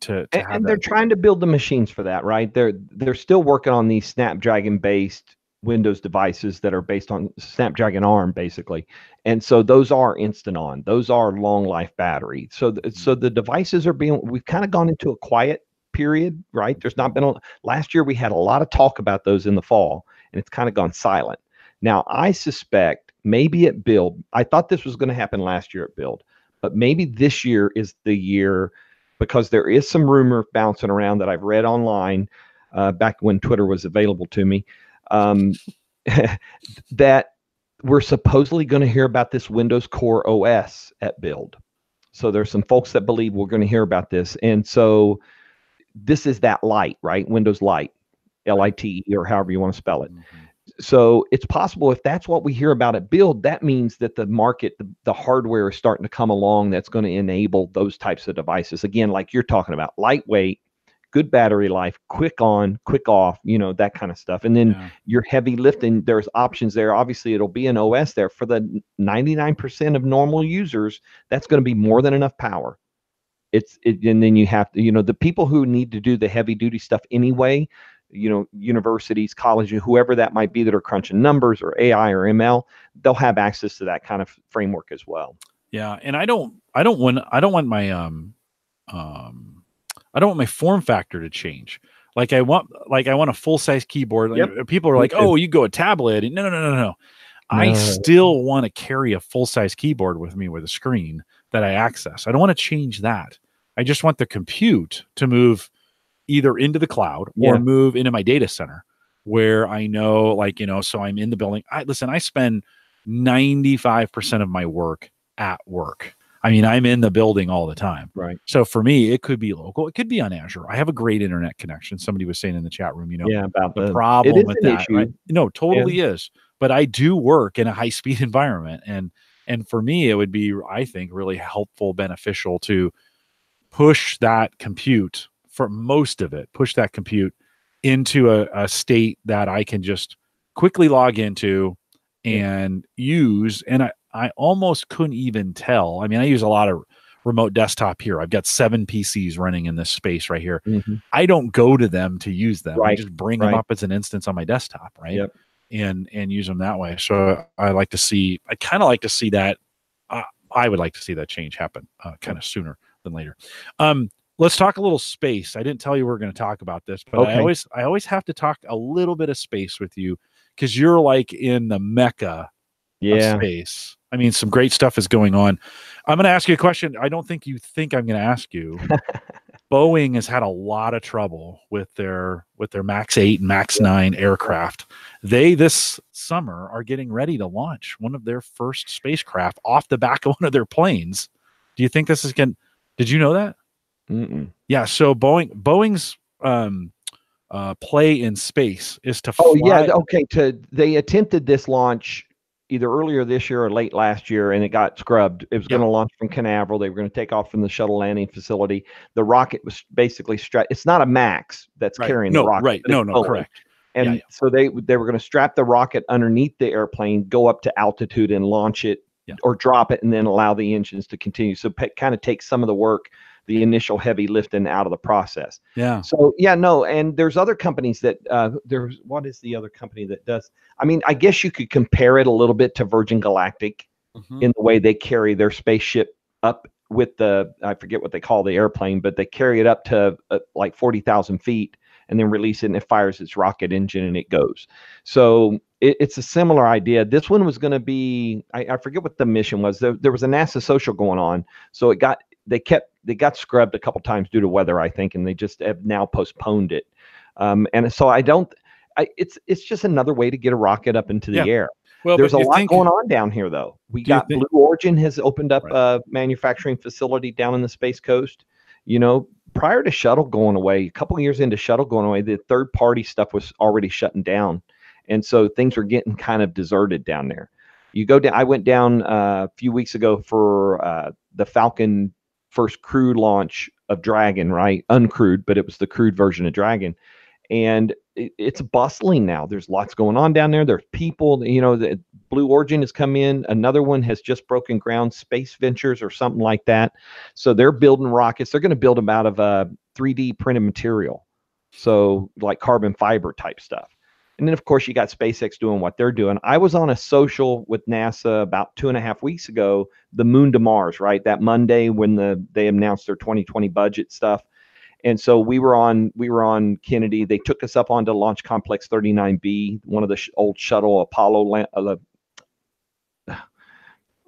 they're trying to build the machines for that, right? They're still working on these Snapdragon based Windows devices that are based on Snapdragon ARM, basically. And so those are instant on. Those are long life battery. So the devices we've kind of gone into a quiet period, right? There's not been last year we had a lot of talk about those in the fall, and it's kind of gone silent. Now, I suspect maybe at Build, I thought this was going to happen last year at Build, but maybe this year is the year, because there is some rumor bouncing around that I've read online back when Twitter was available to me, that we're supposedly going to hear about this Windows Core OS at Build. So there's some folks that believe we're going to hear about this. And so this is that Lite, right? Windows Lite, LITE, or however you want to spell it. So it's possible, if that's what we hear about at Build, that means that the market, the hardware is starting to come along that's going to enable those types of devices. Again, like you're talking about, lightweight, good battery life, quick on, quick off, that kind of stuff. And then your heavy lifting, there's options there. Obviously, it'll be an OS there. For the 99% of normal users, that's going to be more than enough power. And then you have to, the people who need to do the heavy duty stuff anyway, universities, colleges, whoever that might be, that are crunching numbers or AI or ML, they'll have access to that kind of framework as well. Yeah, and I don't want my form factor to change. I want a full size keyboard. People are like, "Oh, you go a tablet." No. I still want to carry a full size keyboard with me with a screen that I access. I don't want to change that. I just want the compute to move either into the cloud or move into my data center, where I know, so I'm in the building. I spend 95% of my work at work. I mean, I'm in the building all the time. Right. So for me, it could be local. It could be on Azure. I have a great internet connection. Somebody was saying in the chat room, about the problem with that. Issue. Right? No, totally is. But I do work in a high speed environment. And for me, it would be, I think, really helpful, beneficial to push that compute, for most of it, push that compute into a state that I can just quickly log into and use. And I almost couldn't even tell. I mean, I use a lot of remote desktop here. I've got 7 PCs running in this space right here. I don't go to them to use them. I just bring them up as an instance on my desktop, right? And use them that way. So I kind of like to see that. I would like to see that change happen kind of sooner than later. Let's talk a little space. I didn't tell you we were going to talk about this, but I always have to talk a little bit of space with you, because you're in the mecca of space. I mean, some great stuff is going on. I'm going to ask you a question. I don't think you think I'm going to ask you, Boeing has had a lot of trouble with their Max 8 and Max 9 aircraft. They this summer are getting ready to launch one of their first spacecraft off the back of one of their planes. Do you think this is going? Did you know that? Mm-mm. Yeah. So Boeing's play in space is to fly. Oh yeah, okay. They attempted this launch either earlier this year or late last year, and it got scrubbed. It was going to launch from Canaveral. They were going to take off from the shuttle landing facility. The rocket was basically strapped. It's not a Max that's carrying the rocket. Right. No, correct. And so they were going to strap the rocket underneath the airplane, go up to altitude, and launch it or drop it, and then allow the engines to continue. So kind of take some of the work, the initial heavy lifting, out of the process. Yeah. So and there's other companies that what is the other company that does? I mean, I guess you could compare it a little bit to Virgin Galactic in the way they carry their spaceship up with I forget what they call the airplane, but they carry it up to like 40,000 feet and then release it, and it fires its rocket engine and it goes. So it's a similar idea. This one was going to be, I forget what the mission was. There was a NASA social going on, so they got scrubbed a couple times due to weather, I think, and they just have now postponed it. And so it's just another way to get a rocket up into the air. Well, there's a lot going on down here, though. Blue Origin has opened up a manufacturing facility down in the Space Coast. You know, prior to shuttle going away, a couple of years into shuttle going away, the third-party stuff was already shutting down, and so things were getting kind of deserted down there. You go down. I went down a few weeks ago for the Falcon first crewed launch of Dragon, right? Uncrewed, but it was the crewed version of Dragon. And it's bustling now. There's lots going on down there. There's people, you know, the Blue Origin has come in. Another one has just broken ground, Space Ventures or something like that. So they're building rockets. They're going to build them out of 3D printed material. So like carbon fiber type stuff. And then, of course, you got SpaceX doing what they're doing. I was on a social with NASA about 2.5 weeks ago, the Moon to Mars, right? That Monday when they announced their 2020 budget stuff. And so we were on Kennedy. They took us up onto Launch Complex 39B, one of the old shuttle Apollo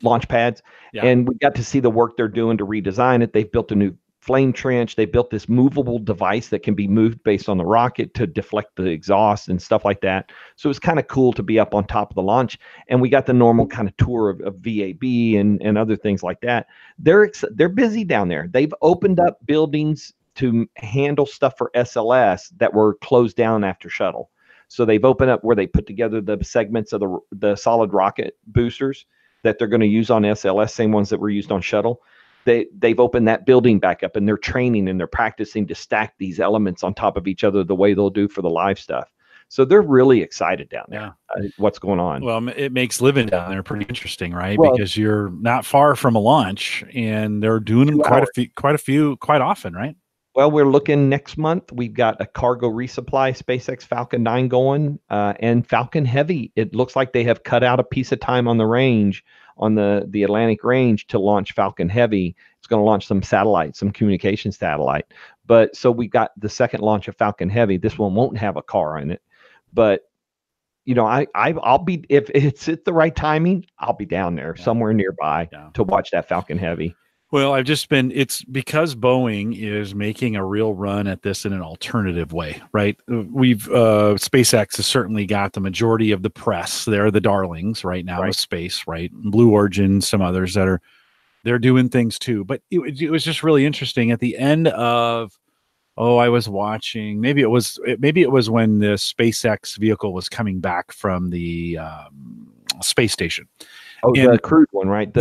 launch pads. Yeah. And we got to see the work they're doing to redesign it. They've built a new flame trench. They built this movable device that can be moved based on the rocket to deflect the exhaust and stuff like that. So it's kind of cool to be up on top of the launch. And we got the normal kind of tour of VAB and other things like that. They're busy down there. They've opened up buildings to handle stuff for SLS that were closed down after shuttle. So they've opened up where they put together the segments of the solid rocket boosters that they're going to use on SLS, same ones that were used on shuttle. They've opened that building back up, and they're training and they're practicing to stack these elements on top of each other the way they'll do for the live stuff. So they're really excited down there. What's going on? Well, it makes living down there pretty interesting, right? Well, because you're not far from a launch, and they're doing them quite often, right? Well, we're looking next month. We've got a cargo resupply SpaceX Falcon 9 going, and Falcon Heavy. It looks like they have cut out a piece of time on the range, on the Atlantic range, to launch Falcon Heavy. It's going to launch some satellite, some communication satellite. But so we got the second launch of Falcon Heavy. This one won't have a car in it, but you know, I'll be, if it's at the right timing, I'll be down there somewhere nearby to watch that Falcon Heavy. Well, it's because Boeing is making a real run at this in an alternative way, right? SpaceX has certainly got the majority of the press. They're the darlings right now of space, right? Blue Origin, some others they're doing things too. But it was just really interesting at the end of, I was watching, maybe it was when the SpaceX vehicle was coming back from the space station. Oh, the crewed one, right?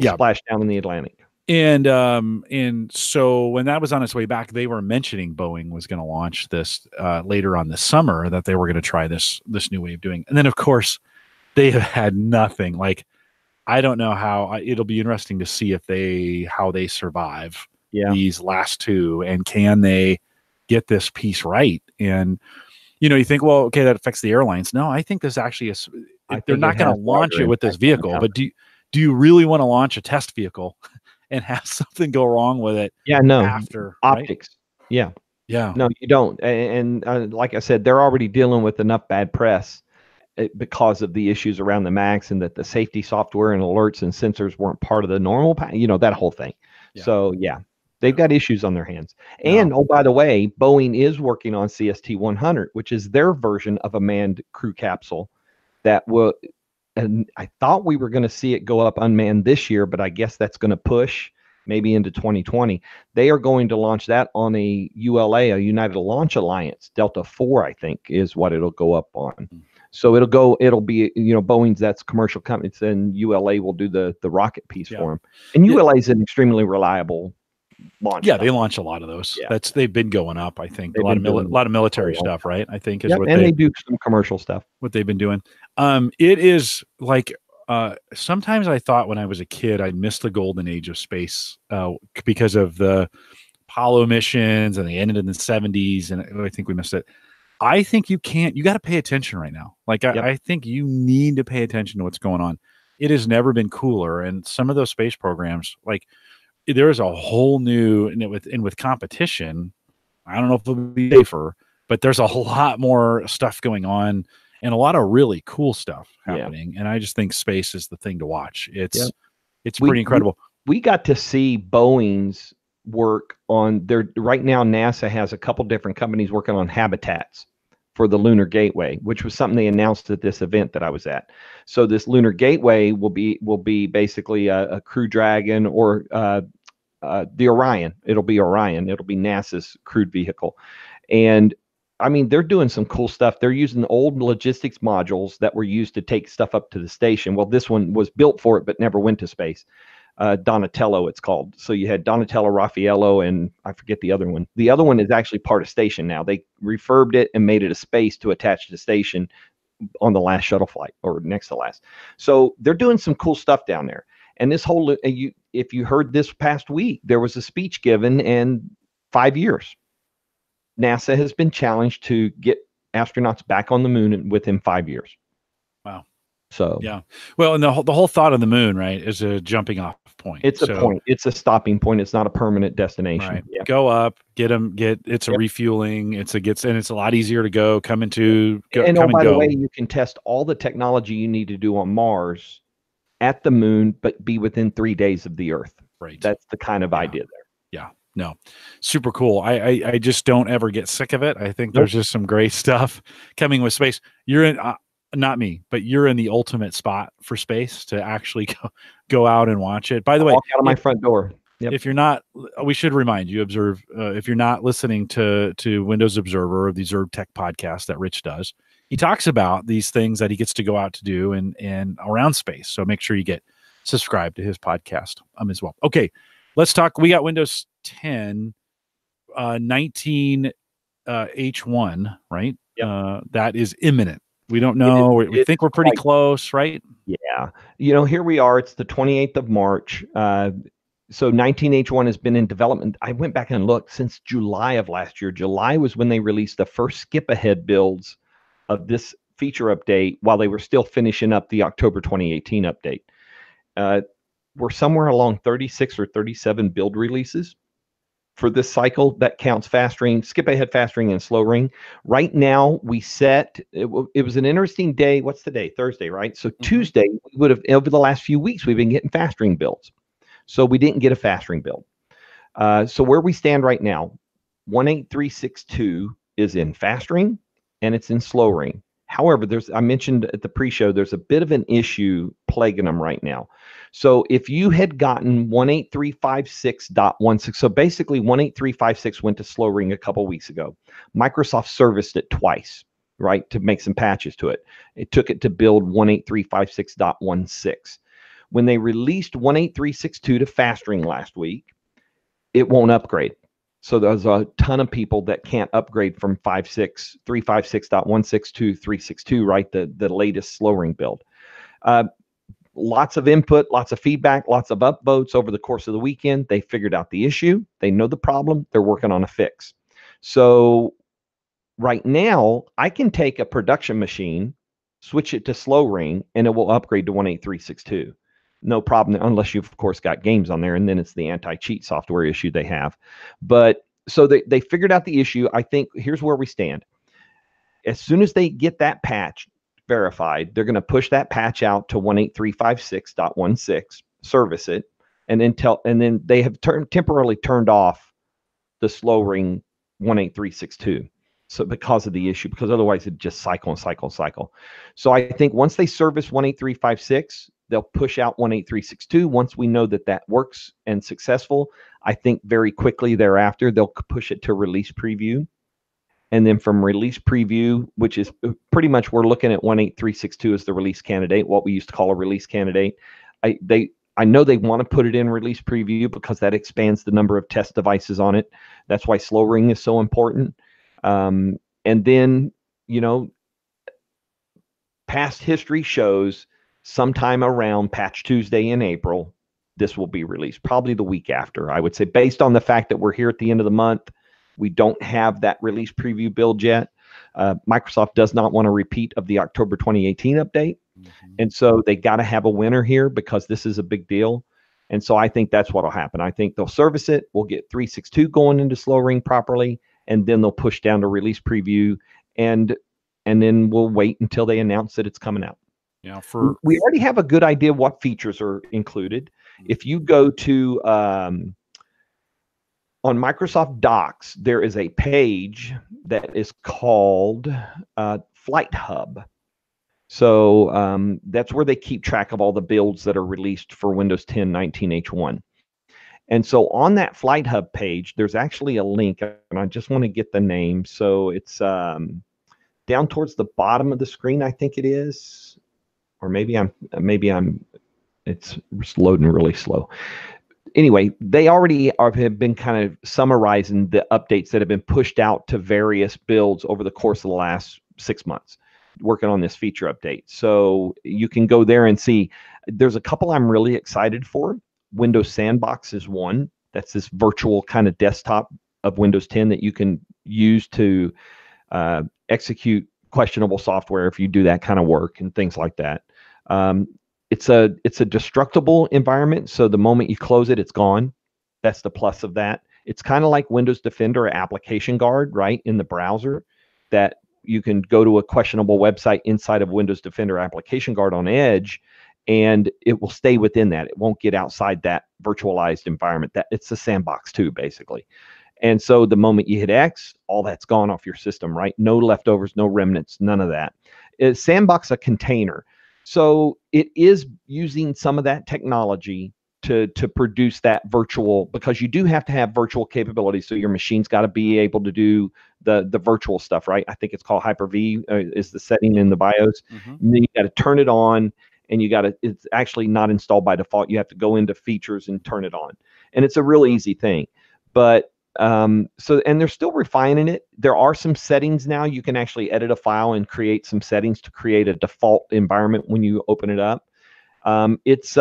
Splash down in the Atlantic. And so when that was on its way back, they were mentioning Boeing was going to launch this later on this summer, that they were going to try this new way of doing. And then, of course, they have had nothing. Like, I don't know how it'll be interesting to see how they survive these last two, and can they get this piece right? And you think, well, okay, that affects the airlines. No, I think this actually is. They're not going to launch it with this vehicle, but do you really want to launch a test vehicle and have something go wrong with it? Yeah, no. After optics, right? Yeah. No, you don't. And like I said, they're already dealing with enough bad press because of the issues around the Max, and that the safety software and alerts and sensors weren't part of the normal. That whole thing. Yeah. So They've got issues on their hands. No. And, oh, by the way, Boeing is working on CST-100, which is their version of a manned crew capsule that will, and I thought we were going to see it go up unmanned this year, but I guess that's going to push maybe into 2020. They are going to launch that on a ULA, a United Launch Alliance. Delta 4, I think, is what it'll go up on. So it'll be, Boeing's, that's commercial companies, and ULA will do the rocket piece for them. And ULA is an extremely reliable launch. Yeah, they launch a lot of those. Yeah. They've been going up, I think. A lot of military stuff, right? I think is what they do some commercial stuff. What they've been doing. It is like sometimes I thought when I was a kid I'd missed the golden age of space because of the Apollo missions, and they ended in the 70s, and I think we missed it. I think you got to pay attention right now. Like I think you need to pay attention to what's going on. It has never been cooler, and some of those space programs, like there is a whole new, and with competition, I don't know if it'll be safer, but there's a lot more stuff going on and a lot of really cool stuff happening. And I just think space is the thing to watch. It's pretty incredible. We got to see Boeing's work on right now. NASA has a couple different companies working on habitats for the Lunar Gateway, which was something they announced at this event that I was at. So this Lunar Gateway will be basically a Crew Dragon or the Orion. It'll be Orion. It'll be NASA's crewed vehicle. And I mean, they're doing some cool stuff. They're using old logistics modules that were used to take stuff up to the station. Well, this one was built for it, but never went to space. Donatello, it's called. So you had Donatello, Raffaello, and I forget the other one. The other one is actually part of station now. They refurbed it and made it a space to attach to the station on the last shuttle flight, or next to last. So they're doing some cool stuff down there. And this whole, if you heard this past week, there was a speech given, and 5 years. NASA has been challenged to get astronauts back on the moon within 5 years. Wow. So yeah, well, and the whole thought of the moon, right, is a jumping off point. It's a point. It's a stopping point. It's not a permanent destination. Right. Yeah. Go up, it's a refueling. And it's a lot easier to go. By the way, you can test all the technology you need to do on Mars at the moon, but be within 3 days of the Earth. Right. That's the kind of idea there. Yeah. No, super cool. I just don't ever get sick of it. I think there's just some great stuff coming with space. You're in. Not me, but you're in the ultimate spot for space to actually go out and watch it. By the way, walk out of my front door. Yep. If you're not, we should remind you, if you're not listening to Windows Observer or the Observe Tech podcast that Rich does, he talks about these things that he gets to go out to do and around space. So make sure you get subscribed to his podcast as well. Okay, let's talk. We got Windows 10, 19 H1, right? Yep. That is imminent. We don't know. We think we're pretty close, right? Yeah. Here we are. It's the 28th of March. So 19H1 has been in development. I went back and looked since July of last year. July was when they released the first skip ahead builds of this feature update while they were still finishing up the October 2018 update. We're somewhere along 36 or 37 build releases for this cycle. That counts fast ring, skip ahead, fast ring, and slow ring. Right now, we set, it was an interesting day. What's the day? Thursday, right? So Tuesday, we would have, over the last few weeks, we've been getting fast ring builds. So we didn't get a fast ring build. So where we stand right now, 18362 is in fast ring and it's in slow ring. However, I mentioned at the pre-show, there's a bit of an issue plaguing them right now. So if you had gotten 18356.16, so basically 18356 went to slow ring a couple weeks ago. Microsoft serviced it twice, right, to make some patches to it. It took it to build 18356.16. When they released 18362 to fast ring last week, it won't upgrade. So there's a ton of people that can't upgrade from 356.16 to 362, right? The latest slow ring build. Lots of input, lots of feedback, lots of upvotes over the course of the weekend. They figured out the issue. They know the problem. They're working on a fix. So right now, I can take a production machine, switch it to slow ring, and it will upgrade to 18362. No problem, unless you've, of course, got games on there, and then it's the anti-cheat software issue they have. But so they figured out the issue. I think here's where we stand. As soon as they get that patch verified, they're going to push that patch out to 18356.16, service it, and then they have temporarily turned off the slow ring 18362. So because of the issue, because otherwise it'd just cycle and cycle and cycle. So I think once they service 18356, they'll push out 18362. Once we know that that works and successful, I think very quickly thereafter, they'll push it to release preview. And then from release preview, which is pretty much we're looking at 18362 as the release candidate, what we used to call a release candidate. I know they want to put it in release preview because that expands the number of test devices on it. That's why slow ring is so important. And then, past history shows sometime around Patch Tuesday in April, this will be released, probably the week after, I would say, based on the fact that we're here at the end of the month. We don't have that release preview build yet. Microsoft does not want a repeat of the October 2018 update. And so they got to have a winner here because this is a big deal. And so I think that's what will happen. I think they'll service it. We'll get 362 going into slow ring properly, and then they'll push down to release preview, and then we'll wait until they announce that it's coming out. Yeah, we already have a good idea what features are included. If you go to on Microsoft Docs, there is a page that is called Flight Hub. So that's where they keep track of all the builds that are released for Windows 10 19H1. And so on that Flight Hub page, there's actually a link, and I just want to get the name. So it's down towards the bottom of the screen, I think it is, or maybe it's loading really slow. Anyway, they already have been kind of summarizing the updates that have been pushed out to various builds over the course of the last 6 months, working on this feature update. So you can go there and see. There's a couple I'm really excited for. Windows Sandbox is one. That's this virtual kind of desktop of Windows 10 that you can use to execute questionable software if you do that kind of work and things like that. It's a destructible environment, so the moment you close it, it's gone. That's the plus of that. It's kind of like Windows Defender or Application Guard, right, in the browser, that you can go to a questionable website inside of Windows Defender Application Guard on Edge, and it will stay within that. It won't get outside that virtualized environment. That it's a sandbox too, basically. And so the moment you hit X, all that's gone off your system, right? No leftovers, no remnants, none of that. It's sandbox a container. So it is using some of that technology to produce that virtual, because you do have to have virtual capabilities. So your machine's got to be able to do the virtual stuff, right? I think it's called Hyper-V is the setting in the BIOS. And then you got to turn it on, and it's actually not installed by default. You have to go into features and turn it on. And it's a real easy thing. But and they're still refining it. There are some settings now. You can actually edit a file and create some settings to create a default environment when you open it up. It's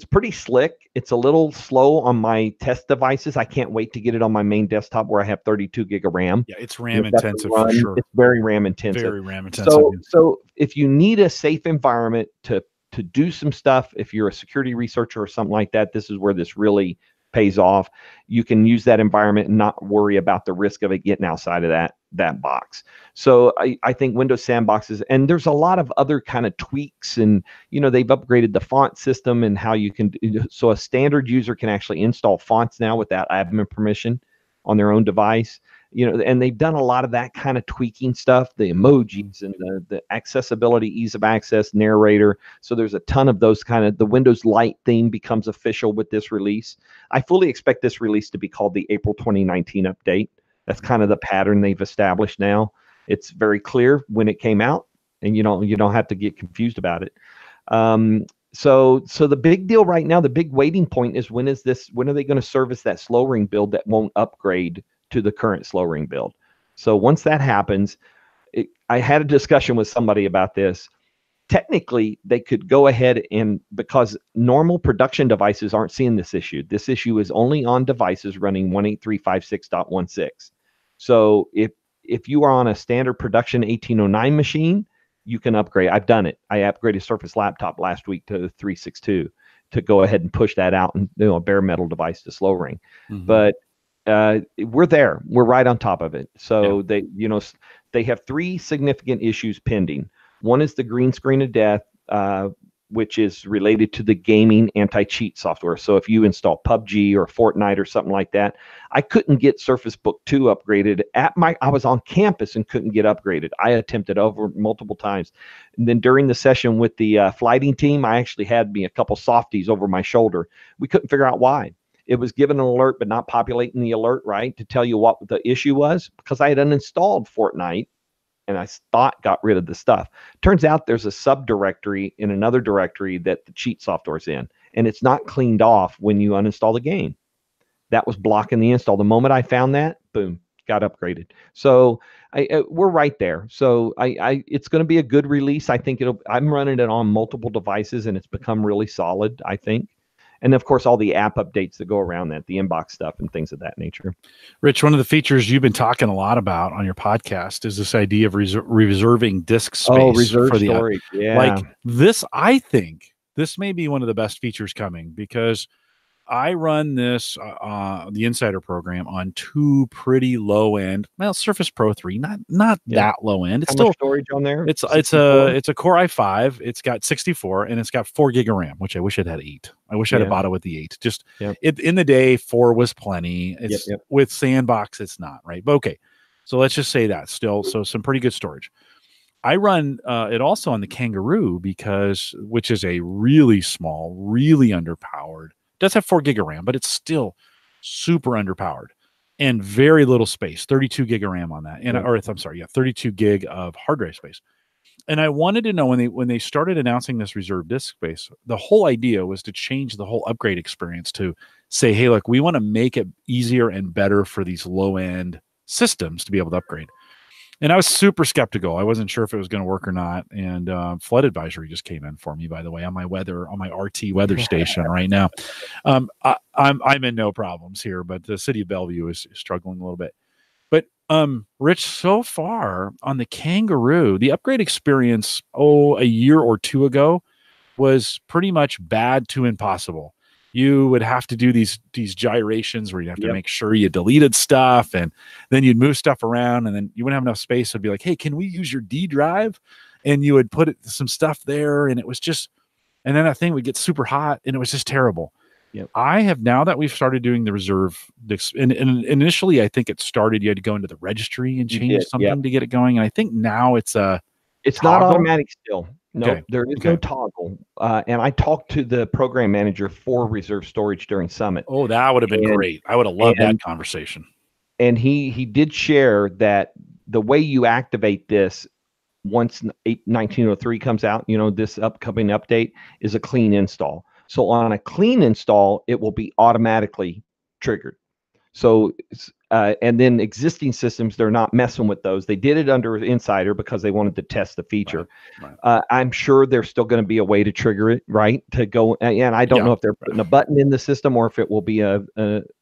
pretty slick. It's a little slow on my test devices. I can't wait to get it on my main desktop where I have 32 gig of RAM. Yeah, it's RAM intensive for sure. It's very RAM intensive. Very RAM intensive. So if you need a safe environment to do some stuff, if you're a security researcher or something like that, this is where this really pays off. You can use that environment and not worry about the risk of it getting outside of that box. So I think Windows Sandbox is, and there's a lot of other kind of tweaks, and they've upgraded the font system and how you can, so a standard user can actually install fonts now without admin permission on their own device. And they've done a lot of that kind of tweaking stuff, the emojis and the accessibility, ease of access, narrator. So there's a ton of those the Windows Lite theme becomes official with this release. I fully expect this release to be called the April 2019 update. That's kind of the pattern they've established now. It's very clear when it came out, and you don't have to get confused about it. So the big deal right now, the big waiting point is when are they going to service that slow ring build that won't upgrade to the current slow ring build? So once that happens, I had a discussion with somebody about this. Technically, they could go ahead and, because normal production devices aren't seeing this issue. This issue is only on devices running 18356.16. So if you are on a standard production 1809 machine, you can upgrade. I've done it. I upgraded Surface Laptop last week to 362 to go ahead and push that out, and a bare metal device to slow ring. But we're there. We're right on top of it. So they have 3 significant issues pending. One is the green screen of death. which is related to the gaming anti-cheat software. So if you install PUBG or Fortnite or something like that, I couldn't get Surface Book 2 upgraded I was on campus and couldn't get upgraded. I attempted over multiple times. And then during the session with the flighting team, I actually had me a couple softies over my shoulder. We couldn't figure out why. It was giving an alert, but not populating the alert, right, to tell you what the issue was, because I had uninstalled Fortnite and I thought got rid of the stuff. Turns out there's a subdirectory in another directory that the cheat software's in, and it's not cleaned off when you uninstall the game. That was blocking the install. The moment I found that, boom, got upgraded. So we're right there. So it's going to be a good release. I think I'm running it on multiple devices, and it's become really solid, I think. And of course, all the app updates that go around that, the inbox stuff and things of that nature. Rich, one of the features you've been talking a lot about on your podcast is this idea of reserving disk space. Oh, reserve for storage. Yeah. Like this, I think this may be one of the best features coming, because I run this, the Insider program, on two pretty low end. Well, Surface Pro 3, not that low end. It's How still much storage on there. It's a Core i5. It's got 64 and it's got 4 gig of RAM, which I wish it had 8. I wish I'd have bought it with the 8. Just in the day, 4 was plenty. It's with Sandbox, it's not, right? But okay, so let's just say that still. So some pretty good storage. I run it also on the Kangaroo, which is a really small, really underpowered. Does have 4 gig of RAM, but it's still super underpowered and very little space, 32 gig of RAM on that. And I'm sorry, 32 gig of hard drive space. And I wanted to know, when they started announcing this reserved disk space, the whole idea was to change the whole upgrade experience to say, hey, look, we want to make it easier and better for these low end systems to be able to upgrade. And I was super skeptical. I wasn't sure if it was going to work or not. And flood advisory just came in for me, by the way, on my RT weather station right now. I'm in no problems here, but the city of Bellevue is struggling a little bit. But Rich, so far on the Kangaroo, the upgrade experience a year or two ago was pretty much bad to impossible. You would have to do these gyrations where you'd have to make sure you deleted stuff, and then you'd move stuff around, and then you wouldn't have enough space. It'd be like, hey, can we use your D drive? And you would put some stuff there, and it was just, and then that thing would get super hot, and it was just terrible. I have, now that we've started doing the reserve, and initially I think it started, you had to go into the registry and change something to get it going. And I think now it's not automatic still. No, there is no toggle. And I talked to the program manager for reserve storage during Summit. Oh, that would have been great. I would have loved that conversation. And he did share that the way you activate this once 1903 comes out, this upcoming update, is a clean install. So on a clean install, it will be automatically triggered. So, and then existing systems, they're not messing with those. They did it under Insider because they wanted to test the feature. Right. I'm sure there's still going to be a way to trigger it, right? To go, and I don't know if they're putting a button in the system or if it will be a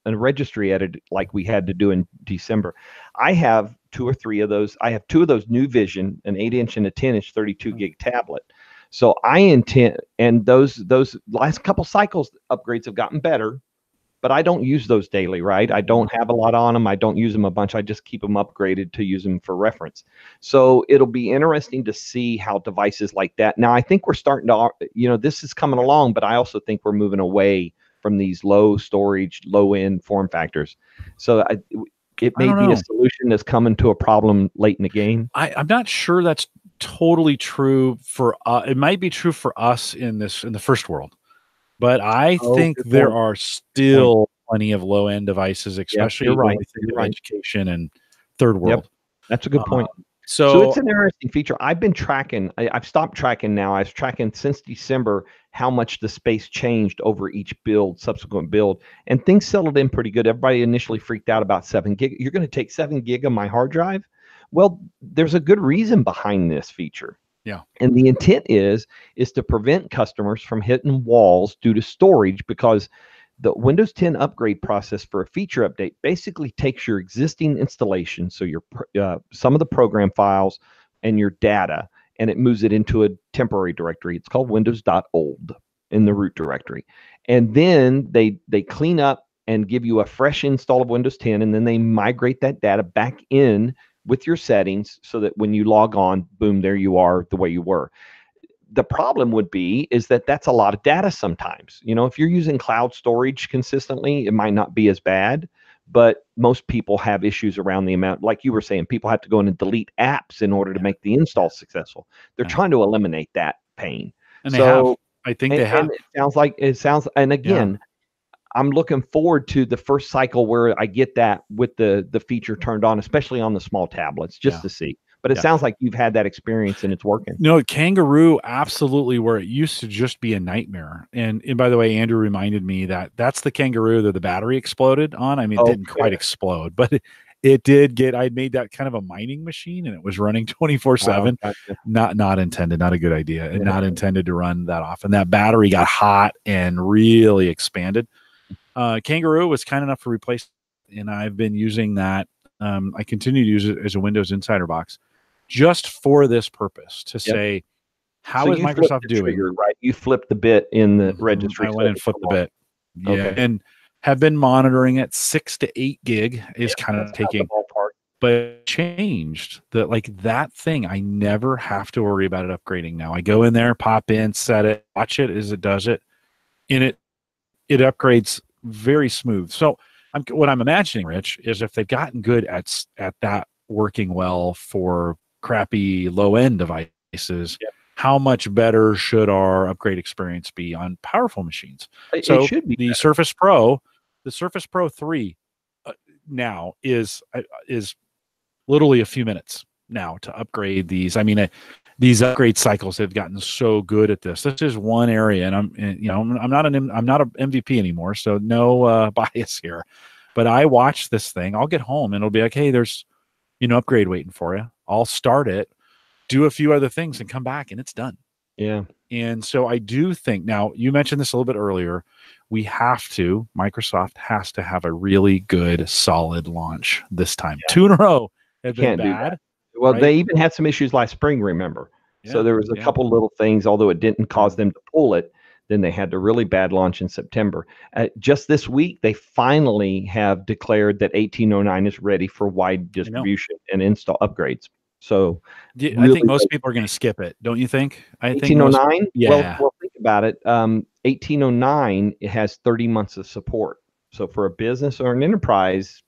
registry edit like we had to do in December. I have 2 or 3 of those. I have 2 of those New Vision, an 8-inch and a 10-inch 32 gig tablet. So I intend, and those last couple cycles upgrades have gotten better, but I don't use those daily, right? I don't have a lot on them. I don't use them a bunch. I just keep them upgraded to use them for reference. So it'll be interesting to see how devices like that. Now, I think we're starting to, this is coming along, but I also think we're moving away from these low storage, low end form factors. So it may be a solution that's coming to a problem late in the game. I'm not sure that's totally true for it might be true for us in the first world, but I think there are still plenty of low end devices, especially when we think of education and third world. That's a good point. So it's an interesting feature. I've been tracking. I've stopped tracking now. I was tracking since December how much the space changed over each subsequent build, and things settled in pretty good. Everybody initially freaked out about 7 gig. You're going to take 7 gig of my hard drive? Well, there's a good reason behind this feature. Yeah. And the intent is to prevent customers from hitting walls due to storage, because the Windows 10 upgrade process for a feature update basically takes your existing installation, so your some of the program files and your data, and it moves it into a temporary directory. It's called windows.old in the root directory. And then they clean up and give you a fresh install of Windows 10, and then they migrate that data back in with your settings so that when you log on, boom, there you are the way you were. the problem would be is that that's a lot of data sometimes. You know, if you're using cloud storage consistently, it might not be as bad, but most people have issues around the amount. Like you were saying, people have to go in and delete apps in order to make the install successful. They're trying to eliminate that pain. And they have. I think they have. And it sounds, and again, I'm looking forward to the first cycle where I get that with the feature turned on, especially on the small tablets, just to see. But it sounds like you've had that experience and it's working. No, Kangaroo, absolutely, where it used to just be a nightmare. And by the way, Andrew reminded me that that's the Kangaroo that the battery exploded on. I mean, it didn't quite explode, but it did get, I made that kind of a mining machine and it was running 24/7. Not intended, not a good idea, and not intended to run that often. That battery got hot and really expanded. Kangaroo was kind enough to replace, and I've been using that. I continue to use it as a Windows Insider box just for this purpose, to say, how is Microsoft doing? Trigger, right? You flipped the bit in the registry. I went and flipped the bit. Yeah. And have been monitoring it. 6 to 8 gig is kind of taking, but changed that thing. I never have to worry about it upgrading now. I go in there, pop in, set it, watch it as it does it, and it upgrades very smooth. So what I'm imagining, Rich, is if they've gotten good at that working well for crappy low-end devices, how much better should our upgrade experience be on powerful machines? So it should be the Surface Pro 3 now is literally a few minutes now to upgrade these. I mean, these upgrade cycles have gotten so good at this. This is one area, and I'm not an MVP anymore, so no bias here. But I watch this thing. I'll get home and it'll be like, hey, there's upgrade waiting for you. I'll start it, do a few other things, and come back, and it's done. Yeah. And so I do think, now you mentioned this a little bit earlier, Microsoft has to have a really good, solid launch this time. 2 in a row have been bad. Well, they even had some issues last spring, remember? So there was a couple little things, although it didn't cause them to pull it. Then they had the really bad launch in September. Just this week, they finally have declared that 1809 is ready for wide distribution and install upgrades. So I think most people are going to skip it, don't you think? 1809? Well, think about it. 1809, it has 30 months of support. So for a business or an enterprise,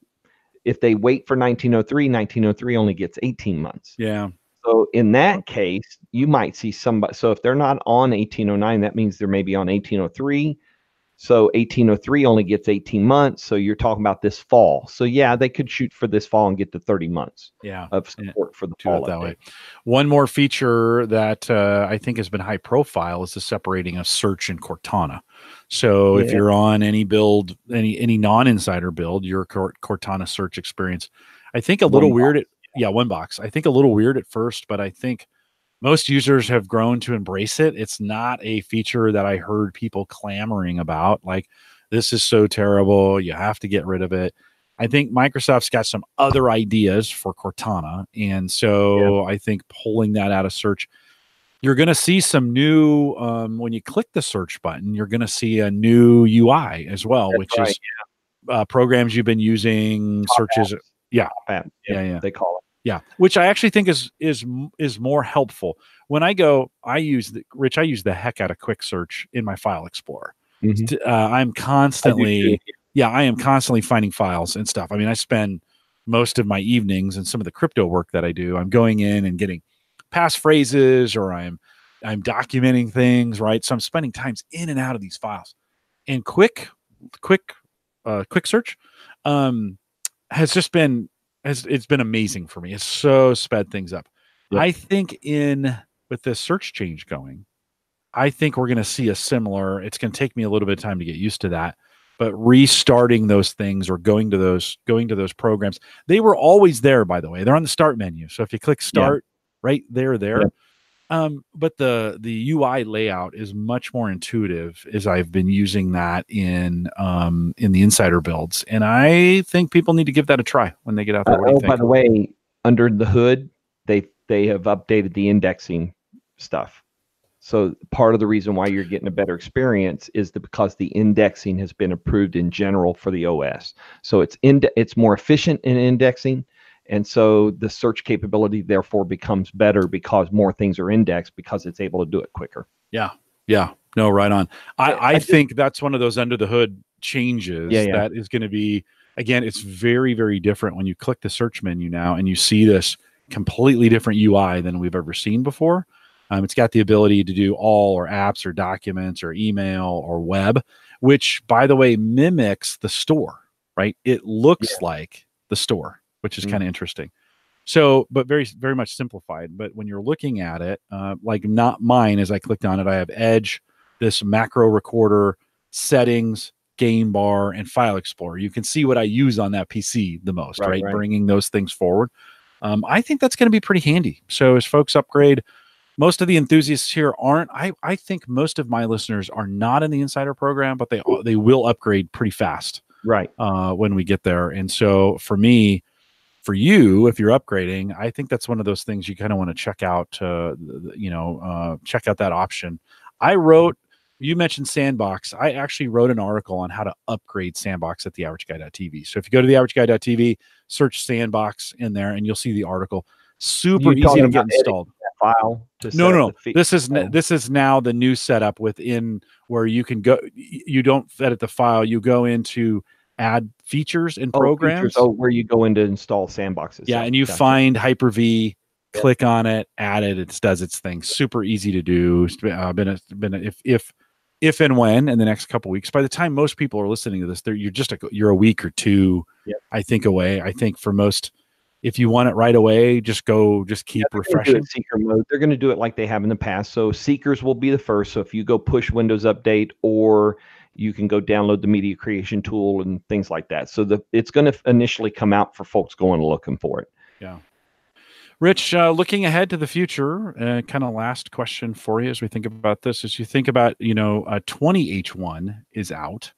if they wait for 1903 only gets 18 months. Yeah. So in that case, you might see somebody. So if they're not on 1809, that means they're maybe on 1803. So 1803 only gets 18 months. So you're talking about this fall. So yeah, they could shoot for this fall and get to 30 months of support for the fall. That way. One more feature that I think has been high profile is the separating of search and Cortana. So if you're on any build, any non-insider build, your Cortana search experience, I think a little weird. One box. I think a little weird at first, but I think most users have grown to embrace it. It's not a feature that I heard people clamoring about. Like, this is so terrible, you have to get rid of it. I think Microsoft's got some other ideas for Cortana. And so I think pulling that out of search, you're going to see some new, when you click the search button, you're going to see a new UI as well, which is programs you've been using, searches. They call it. Yeah, which I actually think is more helpful. When I use the heck out of Quick Search in my File Explorer. I'm constantly, I am constantly finding files and stuff. I mean, I spend most of my evenings and some of the crypto work that I do, I'm going in and getting passphrases, or I'm documenting things, right? So I'm spending times in and out of these files. And Quick Search has just been, it's been amazing for me. It's so sped things up. I think with this search change going, I think we're going to see a similar, it's going to take me a little bit of time to get used to that, but restarting those things or going to those programs, they were always there, by the way. They're on the start menu. So if you click start, right there. But the UI layout is much more intuitive, as I've been using that in the insider builds, and I think people need to give that a try when they get out there. What do you think? By the way, under the hood, they have updated the indexing stuff. So part of the reason why you're getting a better experience is because the indexing has been approved in general for the OS. So it's more efficient in indexing, And so the search capability therefore becomes better because more things are indexed because it's able to do it quicker. Yeah. Yeah. No, right on. I think that's one of those under the hood changes that is going to be, again, it's very, very different when you click the search menu now and you see this completely different UI than we've ever seen before. It's got the ability to do all or apps or documents or email or web, which, by the way, mimics the store, right? It looks like the store, which is kind of interesting. So, but very, very much simplified. But when you're looking at it, like not mine, as I clicked on it, I have Edge, this macro recorder, settings, game bar, and file explorer. You can see what I use on that PC the most, right? Bringing those things forward. I think that's going to be pretty handy. So as folks upgrade, most of the enthusiasts here aren't. I think most of my listeners are not in the insider program, but they will upgrade pretty fast, right? When we get there. And so for me, for you, if you're upgrading, I think that's one of those things you kind of want to check out. Check out that option. You mentioned Sandbox. I actually wrote an article on how to upgrade Sandbox at theaverageguy.tv. So if you go to theaverageguy.tv, search Sandbox in there, and you'll see the artitle. Super easy to get installed. File no. This is now the new setup within where you can go. You don't edit the file. You go into add features and programs. Where you go in to install Sandbox itself. Yeah, and you find Hyper-V, click on it, add it. It does its thing. Super easy to do. It's been if and when in the next couple of weeks. By the time most people are listening to this, you're a week or two, I think, away. I think for most, if you want it right away, just keep refreshing. Seeker mode. They're going to do it like they have in the past. So Seekers will be the first. So if you go push Windows Update, or you can go download the media creation tool and things like that. So it's going to initially come out for folks going and looking for it. Yeah. Rich, looking ahead to the future, kind of last question for you as we think about this, as you think about, 20H1 is out.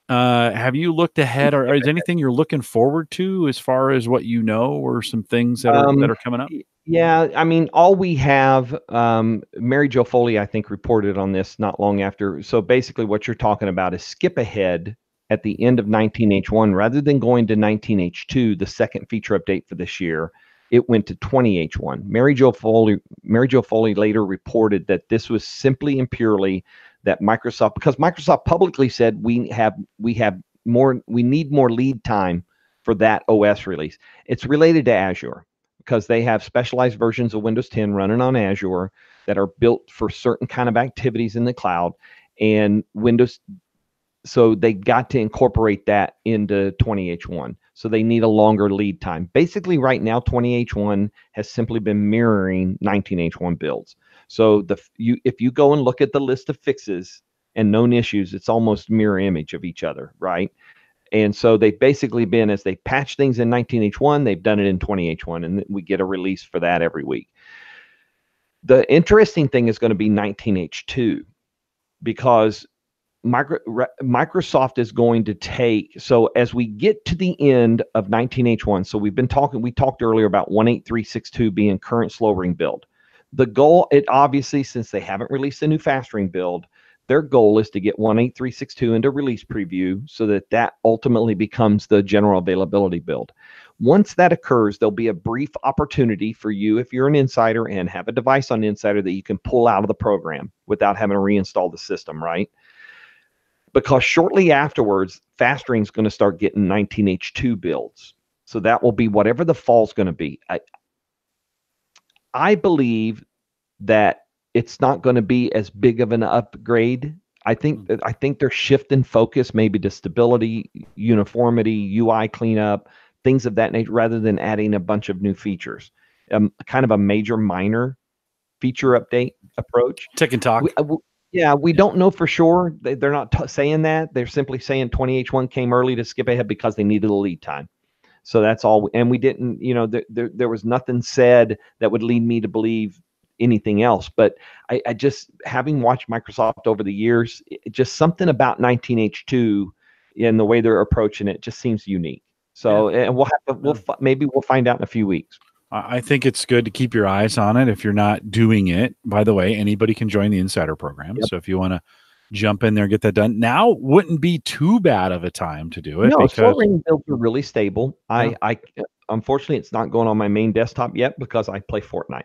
Have you looked ahead, or is anything you're looking forward to as far as what you know, or some things that are coming up? Yeah, I mean, all we have, Mary Jo Foley, I think, reported on this not long after. So basically what you're talking about is skip ahead at the end of 19H1. Rather than going to 19H2, the second feature update for this year, it went to 20H1. Mary Jo Foley later reported that this was simply and purely that Microsoft, because Microsoft publicly said we need more lead time for that OS release. It's related to Azure, because they have specialized versions of Windows 10 running on Azure that are built for certain kind of activities in the cloud, and so they got to incorporate that into 20H1. So they need a longer lead time. Basically, right now, 20H1 has simply been mirroring 19H1 builds. So if you go and look at the list of fixes and known issues, it's almost mirror image of each other, right? And so they've basically been, as they patch things in 19H1, they've done it in 20H1, and we get a release for that every week. The interesting thing is going to be 19H2, because Microsoft is going to take, so as we get to the end of 19H1, so we talked earlier about 18362 being current slow ring build. The goal, obviously, since they haven't released a new fast ring build, their goal is to get 18362 into release preview so that ultimately becomes the general availability build. Once that occurs, there'll be a brief opportunity for you, if you're an insider and have a device on Insider, that you can pull out of the program without having to reinstall the system, right? Because shortly afterwards, fast ring is going to start getting 19H2 builds. So that will be whatever the fall's going to be. I believe that it's not going to be as big of an upgrade. I think they're shifting focus maybe to stability, uniformity, UI cleanup, things of that nature, rather than adding a bunch of new features. Kind of a major minor feature update approach. Tick and talk. We don't know for sure. They're not saying that. They're simply saying 20H1 came early to skip ahead because they needed a lead time. So that's all. And we didn't, there was nothing said that would lead me to believe anything else. But I just, having watched Microsoft over the years, just something about 19H2 and the way they're approaching it just seems unique. So and maybe we'll find out in a few weeks. I think it's good to keep your eyes on it. If you're not doing it, by the way, anybody can join the Insider program. Yep. So if you want to jump in there, get that done. Now wouldn't be too bad of a time to do it. No, slow ring builds are really stable. unfortunately, it's not going on my main desktop yet because I play Fortnite.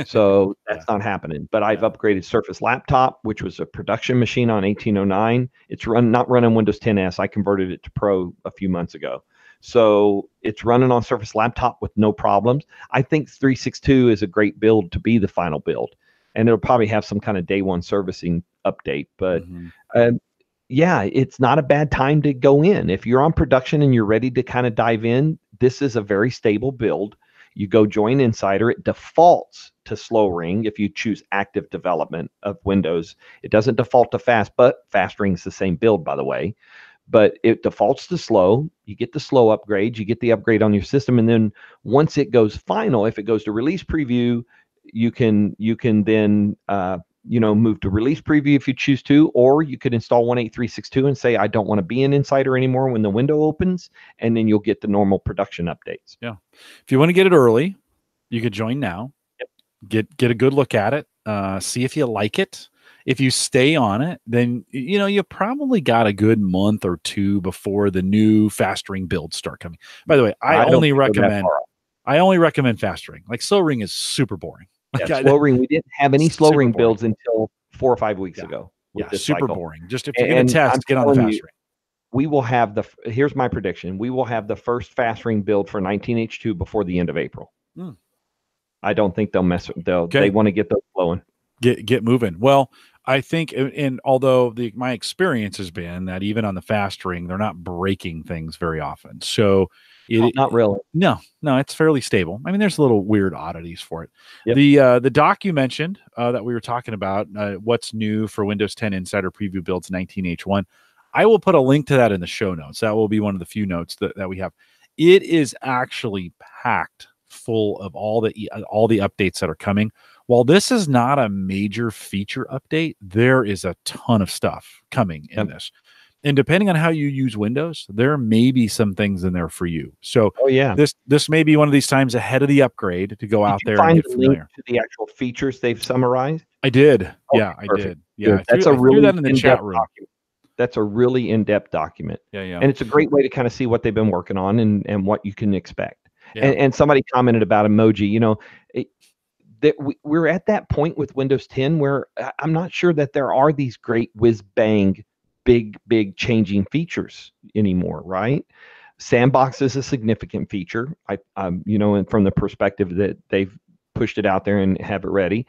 So that's not happening. But I've upgraded Surface Laptop, which was a production machine on 1809. It's not running Windows 10s. I converted it to Pro a few months ago. So it's running on Surface Laptop with no problems. I think 362 is a great build to be the final build. And it'll probably have some kind of day one servicing update. But yeah, it's not a bad time to go in. If you're on production and you're ready to kind of dive in, this is a very stable build. You go join Insider. It defaults to slow ring if you choose active development of Windows. It doesn't default to fast, but fast ring's the same build, by the way. But it defaults to slow. You get the slow upgrade. You get the upgrade on your system. And then once it goes final, if it goes to release preview, you can then move to release preview if you choose to, or you could install 18362 and say, I don't want to be in Insider anymore when the window opens, and then you'll get the normal production updates. Yeah. If you want to get it early, you could join now. Yep. Get a good look at it. See if you like it. If you stay on it, then you probably got a good month or two before the new fast ring builds start coming. By the way, I only recommend fast ring. Like slow ring is super boring. Slow ring. We didn't have any slow ring builds until 4 or 5 weeks ago. Super boring. Just if you're going to test, get on the fast ring. We will have here's my prediction. We will have the first fast ring build for 19H2 before the end of April. I don't think they'll mess with they want to get those flowing. Get moving. Well, I think, and although my experience has been that even on the fast ring, they're not breaking things very often. So not really. No, it's fairly stable. I mean, there's little weird oddities for it. Yep. The doc you mentioned that we were talking about, what's new for Windows 10 Insider Preview builds 19H1. I will put a link to that in the show notes. That will be one of the few notes that we have. It is actually packed full of all the updates that are coming. While this is not a major feature update, there is a ton of stuff coming in this. And depending on how you use Windows, there may be some things in there for you. So this may be one of these times ahead of the upgrade to go out there and get familiar. To the actual features they've summarized? I did. I did. Yeah, that's a really that in the chat room. Document. That's a really in-depth document. Yeah. And it's a great way to kind of see what they've been working on and what you can expect. And somebody commented about emoji. That we're at that point with Windows 10 where I'm not sure that there are these great whiz-bang, big changing features anymore, right? Sandbox is a significant feature. And from the perspective that they've pushed it out there and have it ready.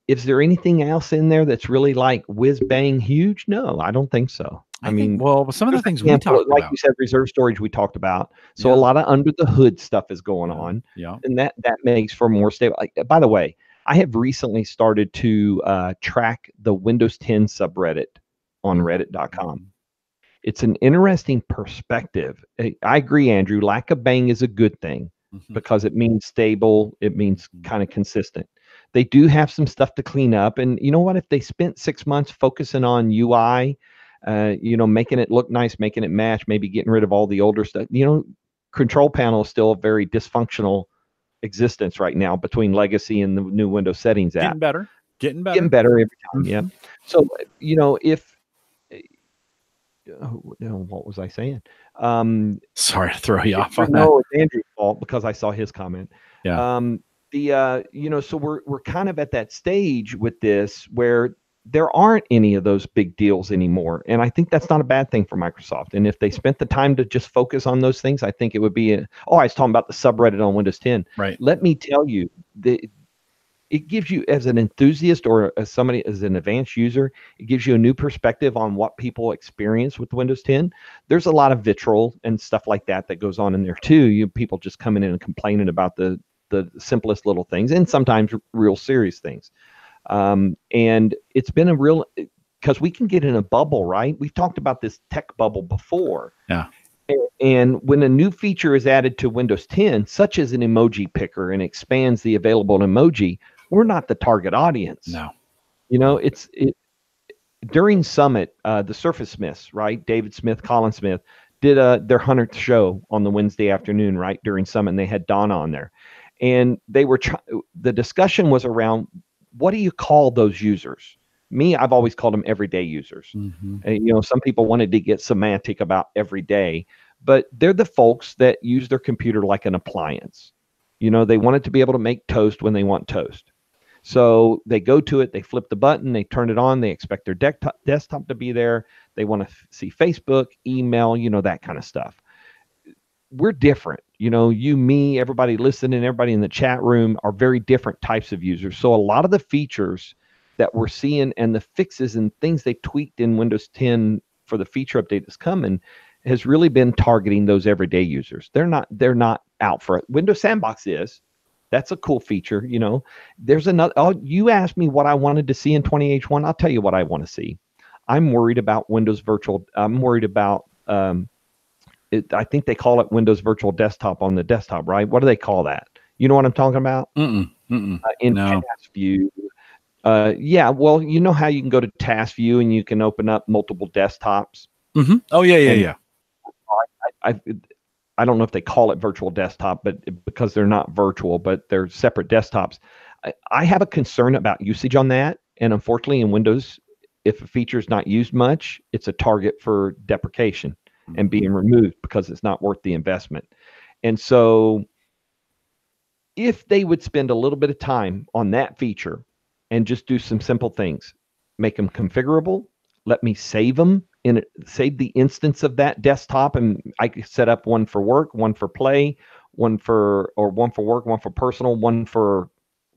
Is there anything else in there that's really like whiz-bang huge? No, I don't think so. I mean, some of the things we talked about, like you said, reserve storage we talked about. So a lot of under the hood stuff is going on. Yeah. And that makes for more stable. By the way, I have recently started to track the Windows 10 subreddit on reddit.com. It's an interesting perspective. I agree, Andrew. Lack of bang is a good thing because it means stable. It means kind of consistent. They do have some stuff to clean up. And you know what? If they spent 6 months focusing on UI, making it look nice, making it match, maybe getting rid of all the older stuff. Control panel is still a very dysfunctional existence right now between legacy and the new Windows settings app. Getting better every time. Yeah. So, what was I saying? Sorry to throw you off on that. No, it's Andrew's fault because I saw his comment. Yeah. So we're kind of at that stage with this where there aren't any of those big deals anymore. And I think that's not a bad thing for Microsoft. And if they spent the time to just focus on those things, I think it would be I was talking about the subreddit on Windows 10. Right. Let me tell you, it gives you, as an enthusiast or as an advanced user, it gives you a new perspective on what people experience with Windows 10. There's a lot of vitriol and stuff like that goes on in there too. People just coming in and complaining about the simplest little things and sometimes real serious things. And it's been a real, because we can get in a bubble, right? We've talked about this tech bubble before. Yeah. And when a new feature is added to Windows 10, such as an emoji picker, and expands the available emoji, we're not the target audience. No. During Summit, the Surface Smiths, right? David Smith, Colin Smith, did their 100th show on the Wednesday afternoon, right? During Summit, and they had Donna on there. And they were the discussion was around, what do you call those users? Me, I've always called them everyday users. Some people wanted to get semantic about everyday, but they're the folks that use their computer like an appliance. You know, they want it to be able to make toast when they want toast. So they go to it, they flip the button, they turn it on, they expect their desktop to be there. They want to see Facebook, email, you know, that kind of stuff. We're different. You know, you, me, everybody listening, everybody in the chat room are very different types of users. So a lot of the features that we're seeing and the fixes and things they tweaked in Windows 10 for the feature update that's coming has really been targeting those everyday users. They're not out for it. Windows Sandbox is. That's a cool feature, you know. There's another. Oh, you asked me what I wanted to see in 20H1. I'll tell you what I want to see. I'm worried about Windows Virtual. I'm worried about. I think they call it Windows Virtual Desktop on the desktop, right? What do they call that? You know what I'm talking about? In Task View. Yeah, well, you know how you can go to Task View and you can open up multiple desktops. Oh yeah. I don't know if they call it virtual desktop, but because they're not virtual, but they're separate desktops. I have a concern about usage on that. And unfortunately in Windows, if a feature is not used much, it's a target for deprecation and being removed because it's not worth the investment. And so if they would spend a little bit of time on that feature and just do some simple things, make them configurable, let me save them, save the instance of that desktop, and I could set up one for work, one for play, one for work, one for personal, one for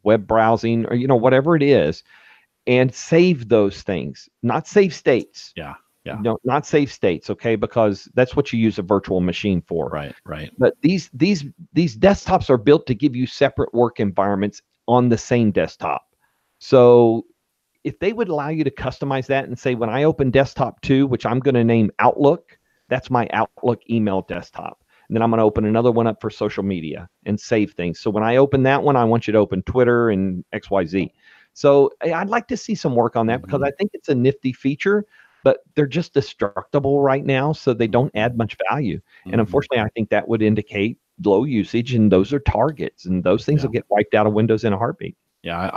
web browsing, or, you know, whatever it is, and save those things, not save states. Yeah. No, not save states, okay? Because that's what you use a virtual machine for. Right. But these desktops are built to give you separate work environments on the same desktop. So if they would allow you to customize that and say, when I open desktop 2, which I'm going to name Outlook, that's my Outlook email desktop. And then I'm going to open another one up for social media and save things. So when I open that one, I want you to open Twitter and XYZ. So I'd like to see some work on that because I think it's a nifty feature, but they're just destructible right now. So they don't add much value. And unfortunately, I think that would indicate low usage, and those are targets, and those things will get wiped out of Windows in a heartbeat. Yeah,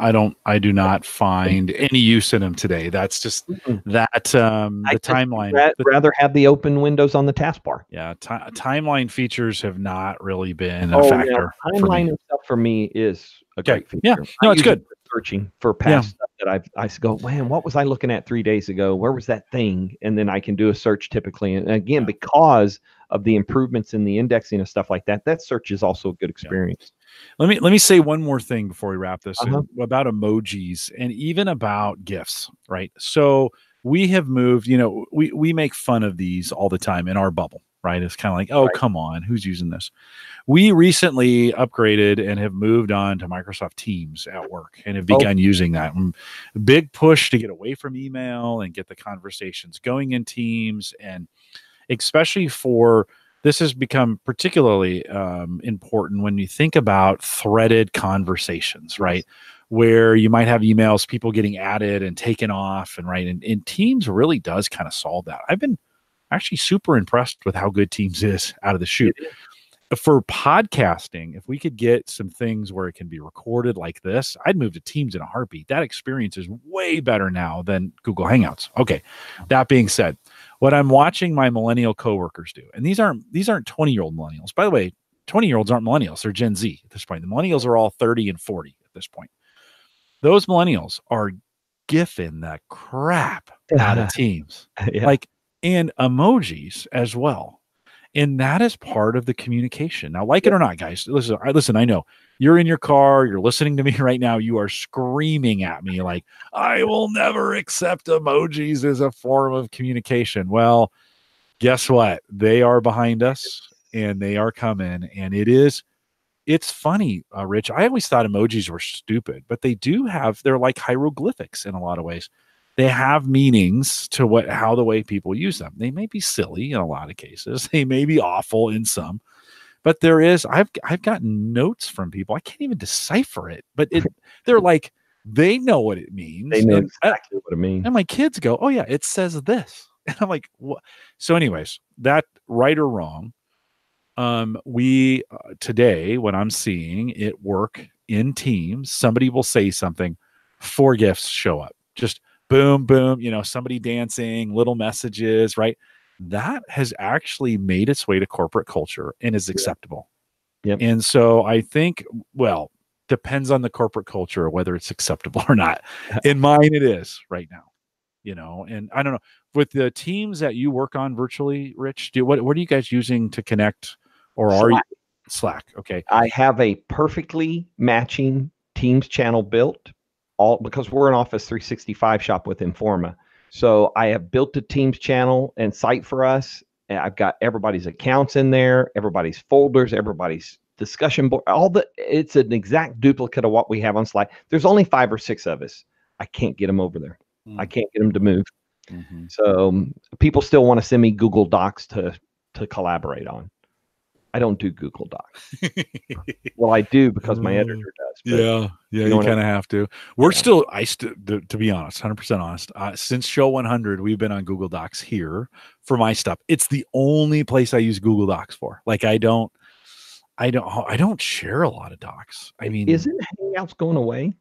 I do not find any use in them today. That's just the timeline. I'd rather have the open windows on the taskbar. Yeah, timeline features have not really been a factor. Yeah, timeline and stuff for me is a great feature. Yeah, no, it's good. Searching for past stuff that I go, man, what was I looking at 3 days ago? Where was that thing? And then I can do a search typically. And again, because of the improvements in the indexing and stuff like that, that search is also a good experience. Let me say one more thing before we wrap this about emojis and even about GIFs, right? So we have moved, you know, we make fun of these all the time in our bubble, right? It's kind of like, oh, come on, who's using this? We recently upgraded and have moved on to Microsoft Teams at work and have begun using that. Big push to get away from email and get the conversations going in Teams, and especially for this has become particularly important when you think about threaded conversations, right? Where you might have emails, people getting added and taken off, and Teams really does kind of solve that. I've been actually super impressed with how good Teams is out of the chute. For podcasting, if we could get some things where it can be recorded like this, I'd move to Teams in a heartbeat. That experience is way better now than Google Hangouts. Okay, that being said, what I'm watching my millennial coworkers do, and these aren't 20-year-old millennials. By the way, 20-year-olds aren't millennials. They're Gen Z at this point. The millennials are all 30 and 40 at this point. Those millennials are gifting the crap out of Teams. And emojis as well. And that is part of the communication. Now, like it or not, guys, listen, I know you're in your car, you're listening to me right now. You are screaming at me like, I will never accept emojis as a form of communication. Well, guess what? They are behind us and they are coming. And it's funny, Rich. I always thought emojis were stupid, but they're like hieroglyphics in a lot of ways. They have meanings to how the way people use them. They may be silly in a lot of cases. They may be awful in some, but I've gotten notes from people. I can't even decipher it, but they're like, they know what it means. They know exactly what it means. And my kids go, oh yeah, it says this. And I'm like, what? So anyways, that right or wrong, we today, when I'm seeing it work in Teams, somebody will say something, 4 GIFs show up. Just boom, boom, somebody dancing, little messages, right? that has actually made its way to corporate culture and is acceptable. Yep. And so I think, well, depends on the corporate culture whether it's acceptable or not. In mine, it is right now. And I don't know, with the teams that you work on virtually, Rich, what are you guys using to connect, or are you Slack? Okay. I have a perfectly matching Teams channel built, all because we're an Office 365 shop with Informa. So I have built a Teams channel and site for us. And I've got everybody's accounts in there, everybody's folders, everybody's discussion board, it's an exact duplicate of what we have on Slack. There's only 5 or 6 of us. I can't get them over there. I can't get them to move. So people still want to send me Google Docs to collaborate on. I don't do Google Docs. Well, I do because my editor does. Yeah, you kind of have to. We're still, to be honest, 100% honest, since show 100, we've been on Google Docs here for my stuff. It's the only place I use Google Docs for. Like, I don't share a lot of docs. I mean, isn't Hangouts going away?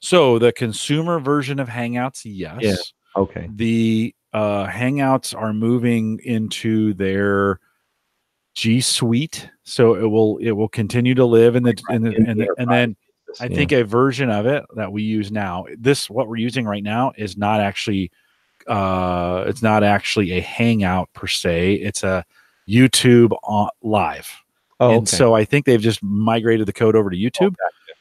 So the consumer version of Hangouts, yes. Yeah. Okay. The Hangouts are moving into their G Suite, so it will continue to live in and then I think a version of it that we use now. What we're using right now is not actually it's not actually a Hangout per se. It's a YouTube live. And so I think they've just migrated the code over to YouTube.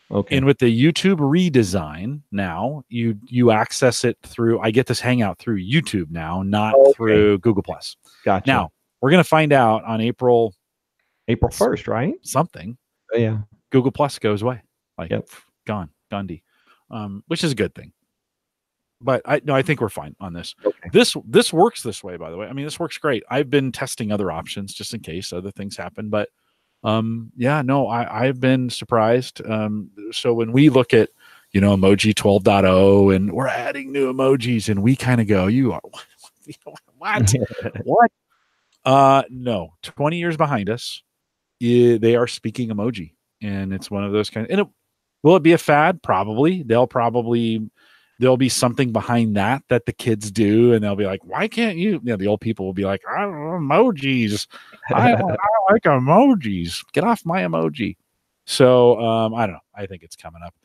Okay. And with the YouTube redesign now, you access it through. I get this Hangout through YouTube now, not through Google Plus. Gotcha. Now we're going to find out on April 1st, right? Something. Yeah. Google Plus goes away. Like gone, which is a good thing. But I think we're fine on this. Okay. This works this way, by the way. I mean, this works great. I've been testing other options just in case other things happen, but I've been surprised. So when we look at, emoji 12.0 and we're adding new emojis and we kind of go, what? No, 20 years behind us, they are speaking emoji, and it's one of those kind of, will it be a fad? Probably. There'll be something behind that the kids do, and they'll be like, why can't you? The old people will be like, I don't know, emojis. I like emojis. Get off my emoji. So I don't know. I think it's coming up.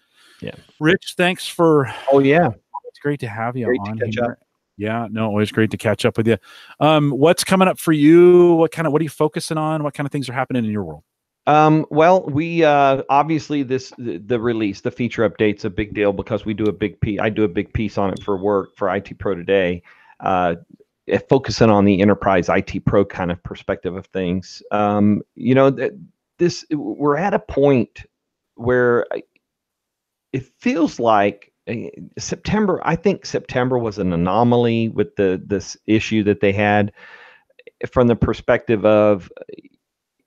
Yeah. Rich, thanks for. Oh yeah, it's great to have you on here. Yeah, no, always great to catch up with you. What's coming up for you? What are you focusing on? What kind of things are happening in your world? Well, we obviously the release, the feature update's a big deal because we do a big piece. I do a big piece on it for work for IT Pro Today, focusing on the enterprise IT Pro kind of perspective of things. We're at a point where it feels like September. I think September was an anomaly with this issue that they had from the perspective of.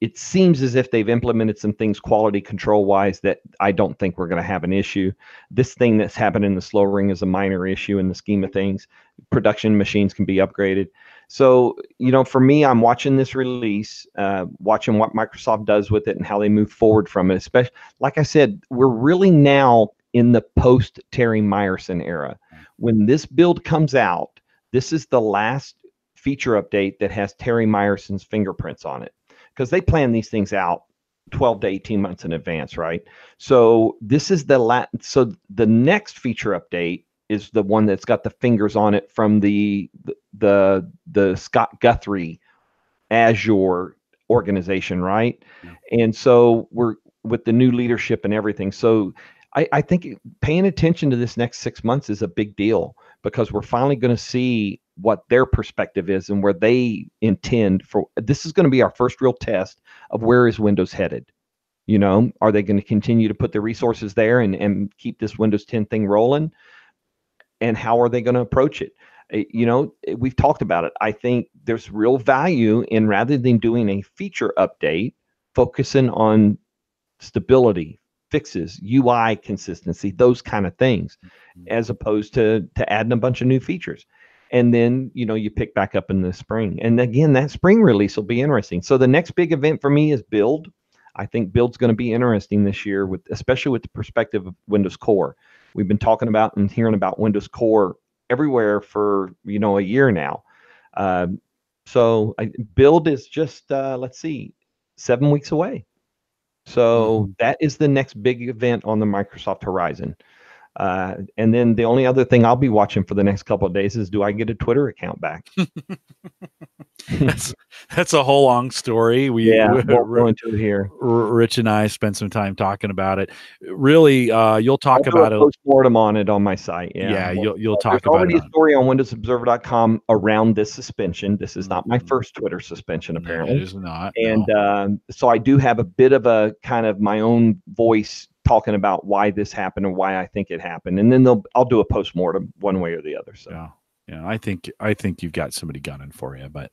It seems as if they've implemented some things quality control wise that I don't think we're going to have an issue. This thing that's happened in the slow ring is a minor issue in the scheme of things. Production machines can be upgraded. So, for me, I'm watching this release, watching what Microsoft does with it and how they move forward from it. Especially, like I said, we're really now in the post Terry Myerson era. When this build comes out, this is the last feature update that has Terry Myerson's fingerprints on it. Because they plan these things out 12 to 18 months in advance, right? So this is so the next feature update is the one that's got the fingers on it from the Scott Guthrie Azure organization, right? Yeah. And so we're with the new leadership and everything. So I think paying attention to this next 6 months is a big deal because we're finally going to see what their perspective is and where they intend for. This is going to be our first real test of where is Windows headed. Are they going to continue to put the resources there and keep this Windows 10 thing rolling? And how are they going to approach it? We've talked about it. I think there's real value in, rather than doing a feature update, focusing on stability, fixes, UI consistency, those kind of things, as opposed to adding a bunch of new features. And then, you pick back up in the spring. And again, that spring release will be interesting. So the next big event for me is Build. I think Build's going to be interesting this year, especially with the perspective of Windows Core. We've been talking about and hearing about Windows Core everywhere for, a year now. So build is just let's see, 7 weeks away. So that is the next big event on the Microsoft horizon. And then the only other thing I'll be watching for the next couple of days is, do I get a Twitter account back? That's a whole long story. We won't go into it here. Rich and I spent some time talking about it. Really, you'll talk about it. Postmortem on it on my site. Yeah, you'll talk about it. There's already a story on WindowsObserver.com around this suspension. This is not my first Twitter suspension, apparently. No, it is not. And so I do have a bit of a kind of my own voice talking about why this happened and why I think it happened. And then I'll do a postmortem one way or the other. So. Yeah, I think you've got somebody gunning for you. But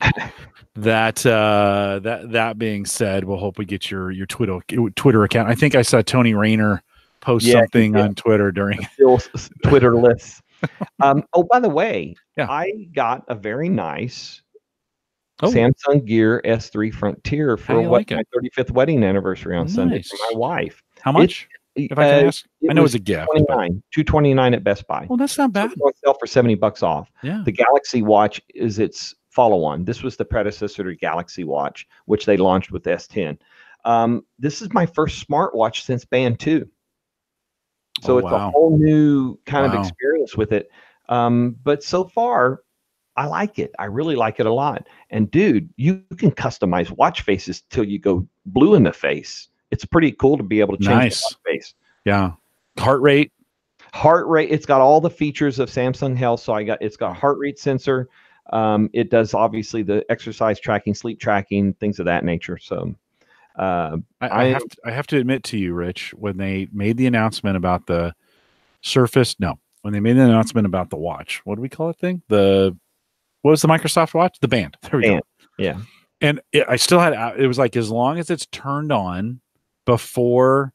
that being said, we'll hope we get your Twitter account. I think I saw Tony Rayner post something on Twitter during still Twitterless. Oh, by the way, I got a very nice Samsung Gear S3 Frontier for my 35th wedding anniversary on Sunday for my wife. How much? If I can ask, I know it's a gift. $229 at Best Buy. Well, that's not bad. So it's on sale for $70 off. Yeah. The Galaxy Watch is its follow-on. This was the predecessor to Galaxy Watch, which they launched with S10. This is my first smartwatch since Band 2. So it's a whole new kind of experience with it. But so far, I like it. I really like it a lot. And dude, you can customize watch faces till you go blue in the face. It's pretty cool to be able to change the watch face. Yeah. Heart rate. It's got all the features of Samsung Health. So it's got a heart rate sensor. It does obviously the exercise tracking, sleep tracking, things of that nature. So I have to admit to you, Rich, when they made the announcement about the Surface, when they made the announcement about the watch, what do we call it thing? What was the Microsoft watch? The Band. There we go. Yeah. And I still had, it was like, as long as it's turned on before,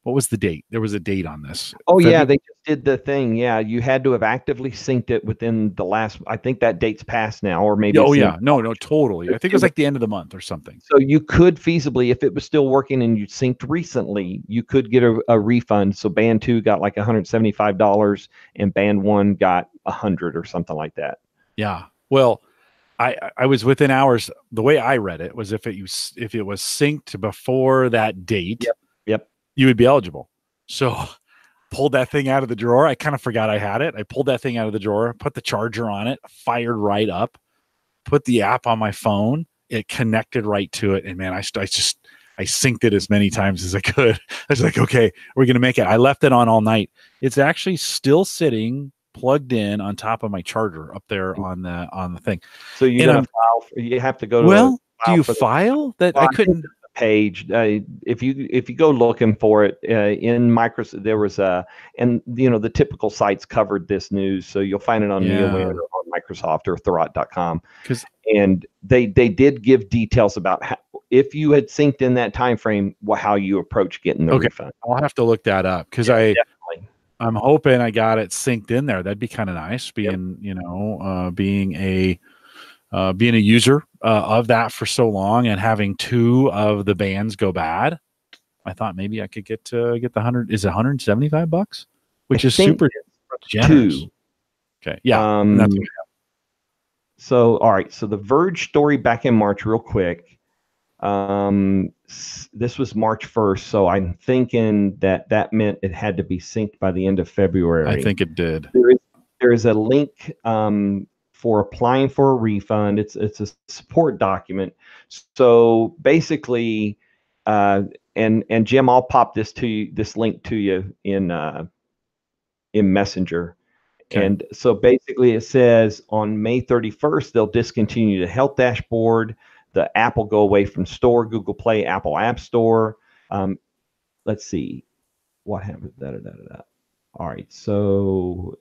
what was the date? There was a date on this. Oh, yeah, they just did the thing. Yeah, you had to have actively synced it within the last, I think that date's passed now, or maybe. Oh, yeah. No, totally. I think it was like the end of the month or something. So you could feasibly, if it was still working and you synced recently, you could get a refund. So Band 2 got like $175 and Band 1 got $100 or something like that. Yeah. Well, I was within hours. The way I read it was if it was synced before that date, yep, you would be eligible. So pulled that thing out of the drawer. I kind of forgot I had it. I pulled that thing out of the drawer, put the charger on it, fired right up, put the app on my phone. It connected right to it. And man, I synced it as many times as I could. I was like, okay, we're going to make it. I left it on all night. It's actually still sitting plugged in on top of my charger up there on the thing. So you have to go to. Well, do you file that? I couldn't. Page. If you go looking for it in Microsoft, there was and the typical sites covered this news, so you'll find it on Neoware or on Microsoft or Thurrott.com. And they did give details about how, if you had synced in that time frame, how you approach getting the refund. I'll have to look that up because I'm hoping I got it synced in there. That'd be kind of nice, being being a user of that for so long and having two of the bands go bad. I thought maybe I could get the $100. Is it $175? Which is super generous. Okay, yeah. That's what so all right. So the Verge story back in March, real quick. This was March 1st, so I'm thinking that meant it had to be synced by the end of February. I think it did. There is a link for applying for a refund. It's a support document. So basically, and Jim, I'll pop this link to you in Messenger. Okay. And so basically it says on May 31st, they'll discontinue the health dashboard. The app will go away from Store, Google Play, Apple App Store. Let's see what happened. All right, so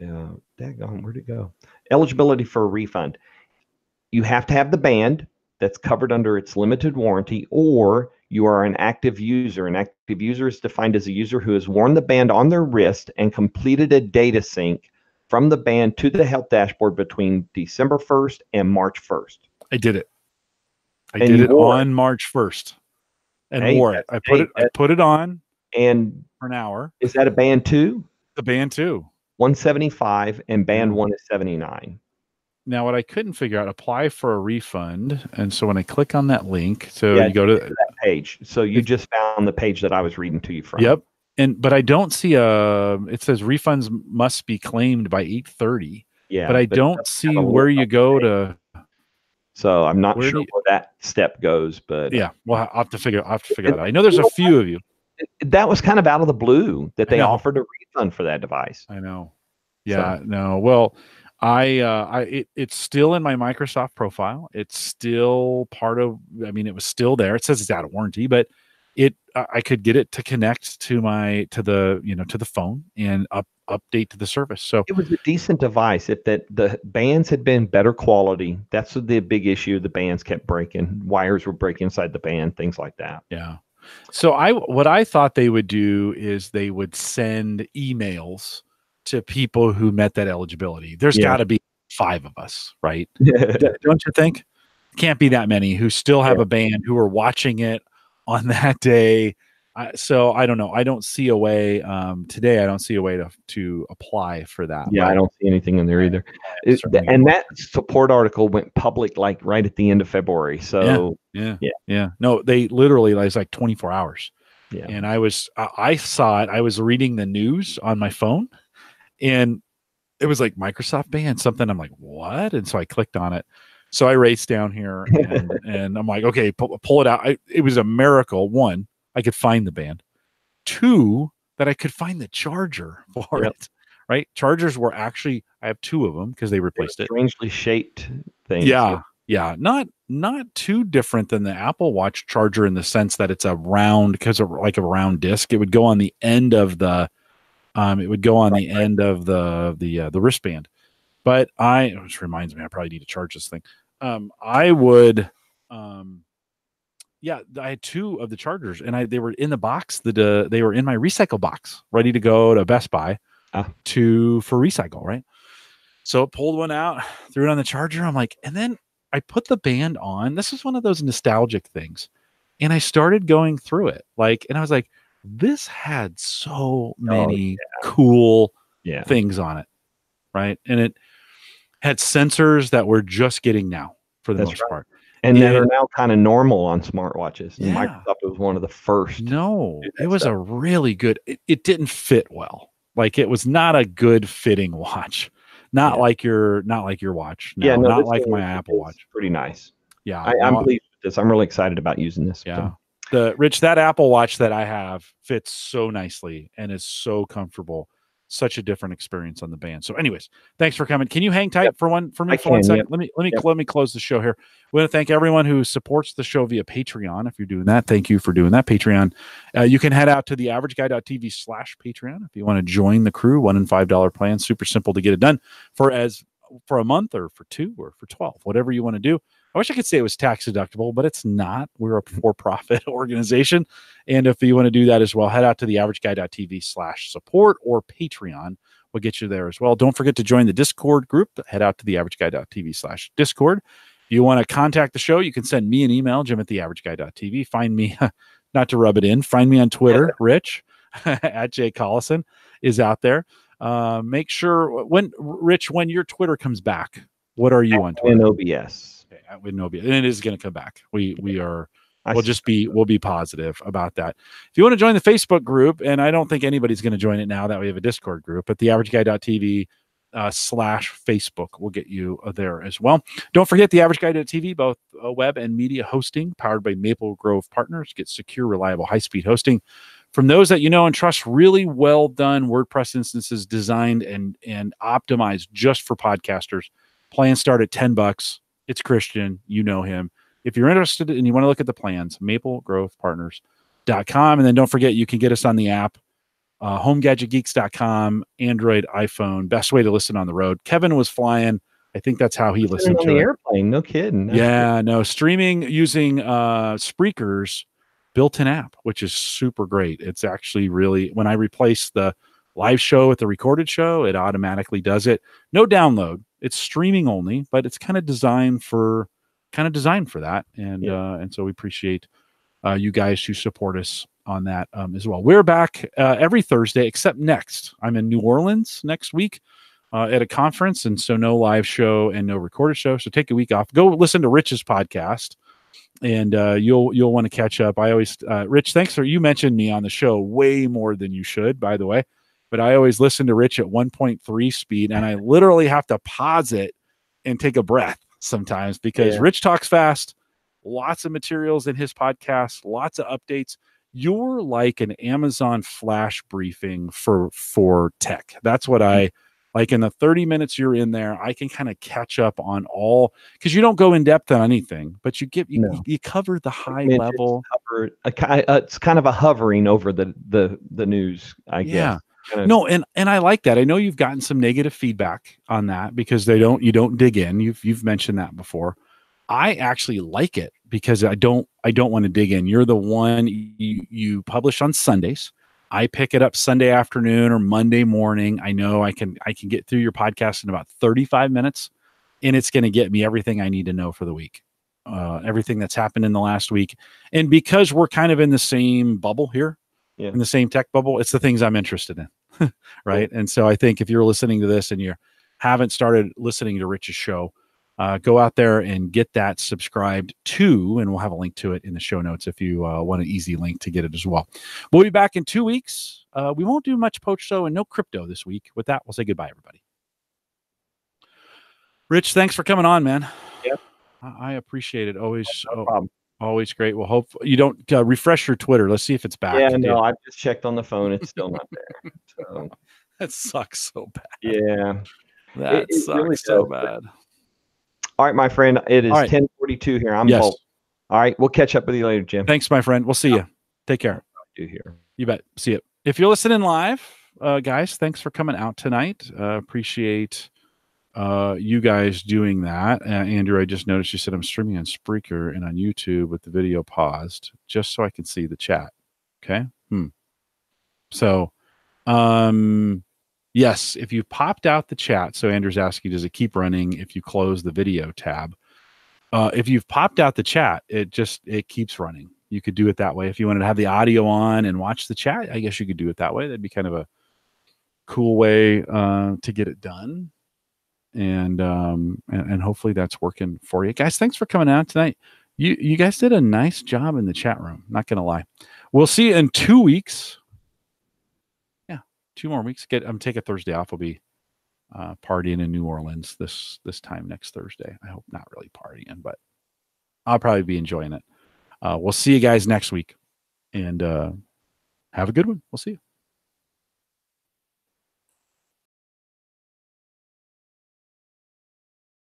daggone, where'd it go? Eligibility for a refund. You have to have the band that's covered under its limited warranty, or you are an active user. An active user is defined as a user who has worn the band on their wrist and completed a data sync from the band to the health dashboard between December 1st and March 1st. I did it. I did it on March 1st and wore it. I put it on and for an hour. Is that a band 2? The band 2. 175 and band 1 is 79. Now, what I couldn't figure out, apply for a refund. And so when I click on that link, so Yeah, you go to that page. So you just found the page that I was reading to you from. Yep. But I don't see it says refunds must be claimed by 8:30. Yeah. But I it don't doesn't see have a where link you on the go page. to. So I'm not Where sure do you, where that step goes, but yeah, well, I'll have to figure it and out. I know there's you a know few of you. that was kind of out of the blue that I they know. offered a refund for that device. I know. So Yeah, no. Well, it's still in my Microsoft profile. It's still part of, I mean, it was still there. It says it's out of warranty, but I could get it to connect to the phone and update to the service. So it was a decent device. If the bands had been better quality, that's the big issue. The bands kept breaking. Wires were breaking inside the band, things like that. yeah. So what I thought they would do is they would send emails to people who met that eligibility. There's Yeah. got to be 5 of us, right? Don't you think? Can't be that many who still have a band who are watching it on that day. So I don't know. I don't see a way today. I don't see a way to apply for that. Yeah, I don't see anything in there either. And that support article went public like right at the end of February. So yeah. No, they literally, it was like 24 hours. Yeah. And I saw it. I was reading the news on my phone, and it was like Microsoft banned something. I'm like, what? And so I clicked on it. So I raced down here and I'm like, okay, pull it out. It was a miracle. 1, I could find the band. 2, that I could find the charger for it. Right? Chargers were actually, I have 2 of them because they replaced it. Strangely shaped things. Yeah. Yeah. Not too different than the Apple Watch charger in the sense that it's a round, because of like a round disc. It would go on the end of the the wristband. But which reminds me, I probably need to charge this thing. I had 2 of the chargers, and they were in the box. They were in my recycle box, ready to go to Best Buy for recycle, right? So I pulled one out, threw it on the charger. I'm like, and then I put the band on. This is one of those nostalgic things, and I started going through it, and I was like, this had so many cool things on it, right? And it had sensors that we're just getting now for the most part. And that are now kind of normal on smartwatches. Yeah. Microsoft was one of the first. No, it was a really good, it didn't fit well. Like, it was not a good fitting watch. Not like your watch. No, not like my Apple Watch. Pretty nice. Yeah. I'm pleased with this. I'm really excited about using this. Yeah. Rich, that Apple Watch that I have fits so nicely and is so comfortable. Such a different experience on the band. So anyways, thanks for coming. Can you hang tight for me for 1 second? Let me close the show here. We want to thank everyone who supports the show via Patreon. If you're doing that, thank you for doing that. Patreon. You can head out to theaverageguy.tv/Patreon if you want to join the crew. $1 and $5 plan. Super simple to get it done for a month, or for 2, or for 12, whatever you want to do. I wish I could say it was tax deductible, but it's not. We're a for-profit organization. And if you want to do that as well, head out to theaverageguy.tv/support, or Patreon. We'll get you there as well. Don't forget to join the Discord group. Head out to theaverageguy.tv/Discord. If you want to contact the show, you can send me an email, jim@theaverageguy.tv. Find me, not to rub it in, find me on Twitter, Rich, at Jay Collison is out there. Make sure, when your Twitter comes back, what are you on Twitter? OBS. With no, and it is going to come back. We'll be positive about that. If you want to join the Facebook group, and I don't think anybody's going to join it now that we have a Discord group, but theaverageguy.tv /Facebook will get you there as well. Don't forget theaverageguy.tv, both web and media hosting, powered by Maple Grove Partners. Get secure, reliable, high-speed hosting from those that you know and trust. Really well done WordPress instances designed and optimized just for podcasters. Plans start at $10. It's Christian. You know him. If you're interested and you want to look at the plans, maplegrovepartners.com. And then don't forget, you can get us on the app, homegadgetgeeks.com, Android, iPhone. Best way to listen on the road. Kevin was flying. I think that's how he listened on to the it. Airplane. No kidding. No, streaming using Spreaker's built-in app, which is super great. It's actually really, when I replace the live show with the recorded show, it automatically does it. No download. It's streaming only, but it's kind of designed for that. And so we appreciate you guys who support us on that as well. We're back every Thursday, except next. I'm in New Orleans next week at a conference, and so no live show and no recorded show. So take a week off. Go listen to Rich's podcast, and you'll want to catch up. I always, Rich, thanks for you mentioned me on the show way more than you should, by the way. But I always listen to Rich at 1.3 speed, and I literally have to pause it and take a breath sometimes because Rich talks fast. Lots of materials in his podcast, lots of updates. You're like an Amazon flash briefing for tech. That's what I like. In the 30 minutes you're in there, I can kind of catch up on all, because you don't go in depth on anything, but you cover the high level. It's kind of a hovering over the news, I guess. No, and I like that. I know you've gotten some negative feedback on that because you don't dig in. You've mentioned that before. I actually like it because I don't want to dig in. You're the one, you publish on Sundays. I pick it up Sunday afternoon or Monday morning. I know I can get through your podcast in about 35 minutes, and it's going to get me everything I need to know for the week, everything that's happened in the last week. And because we're kind of in the same bubble here, in the same tech bubble, it's the things I'm interested in, right? Cool. And so I think if you're listening to this and you haven't started listening to Rich's show, go out there and get that subscribed to, and we'll have a link to it in the show notes if you want an easy link to get it as well. We'll be back in 2 weeks. We won't do much poach show and no crypto this week. With that, we'll say goodbye, everybody. Rich, thanks for coming on, man. Yep. I appreciate it. Always, no problem. Always great. Well, hope you don't refresh your Twitter. Let's see if it's back. Yeah, no, I just checked on the phone. It's still not there. So. That sucks so bad. Yeah. That sucks really so bad. All right, my friend. It is 10:42 here. I'm Bolt. All right, we'll catch up with you later, Jim. Thanks, my friend. We'll see you. Take care. Here. You bet. See you. If you're listening live, guys, thanks for coming out tonight. Appreciate you guys doing that. Andrew, I just noticed you said I'm streaming on Spreaker and on YouTube with the video paused just so I can see the chat. Okay. So, yes, if you popped out the chat, so Andrew's asking, does it keep running if you close the video tab? If you've popped out the chat, it keeps running. You could do it that way. If you wanted to have the audio on and watch the chat, I guess you could do it that way. That'd be kind of a cool way to get it done. And hopefully that's working for you guys. Thanks for coming out tonight. You guys did a nice job in the chat room. Not going to lie. We'll see you in 2 weeks. 2 more weeks. I'm taking Thursday off. We'll be partying in New Orleans this time next Thursday. I hope not really partying, but I'll probably be enjoying it. We'll see you guys next week, and have a good one. We'll see you.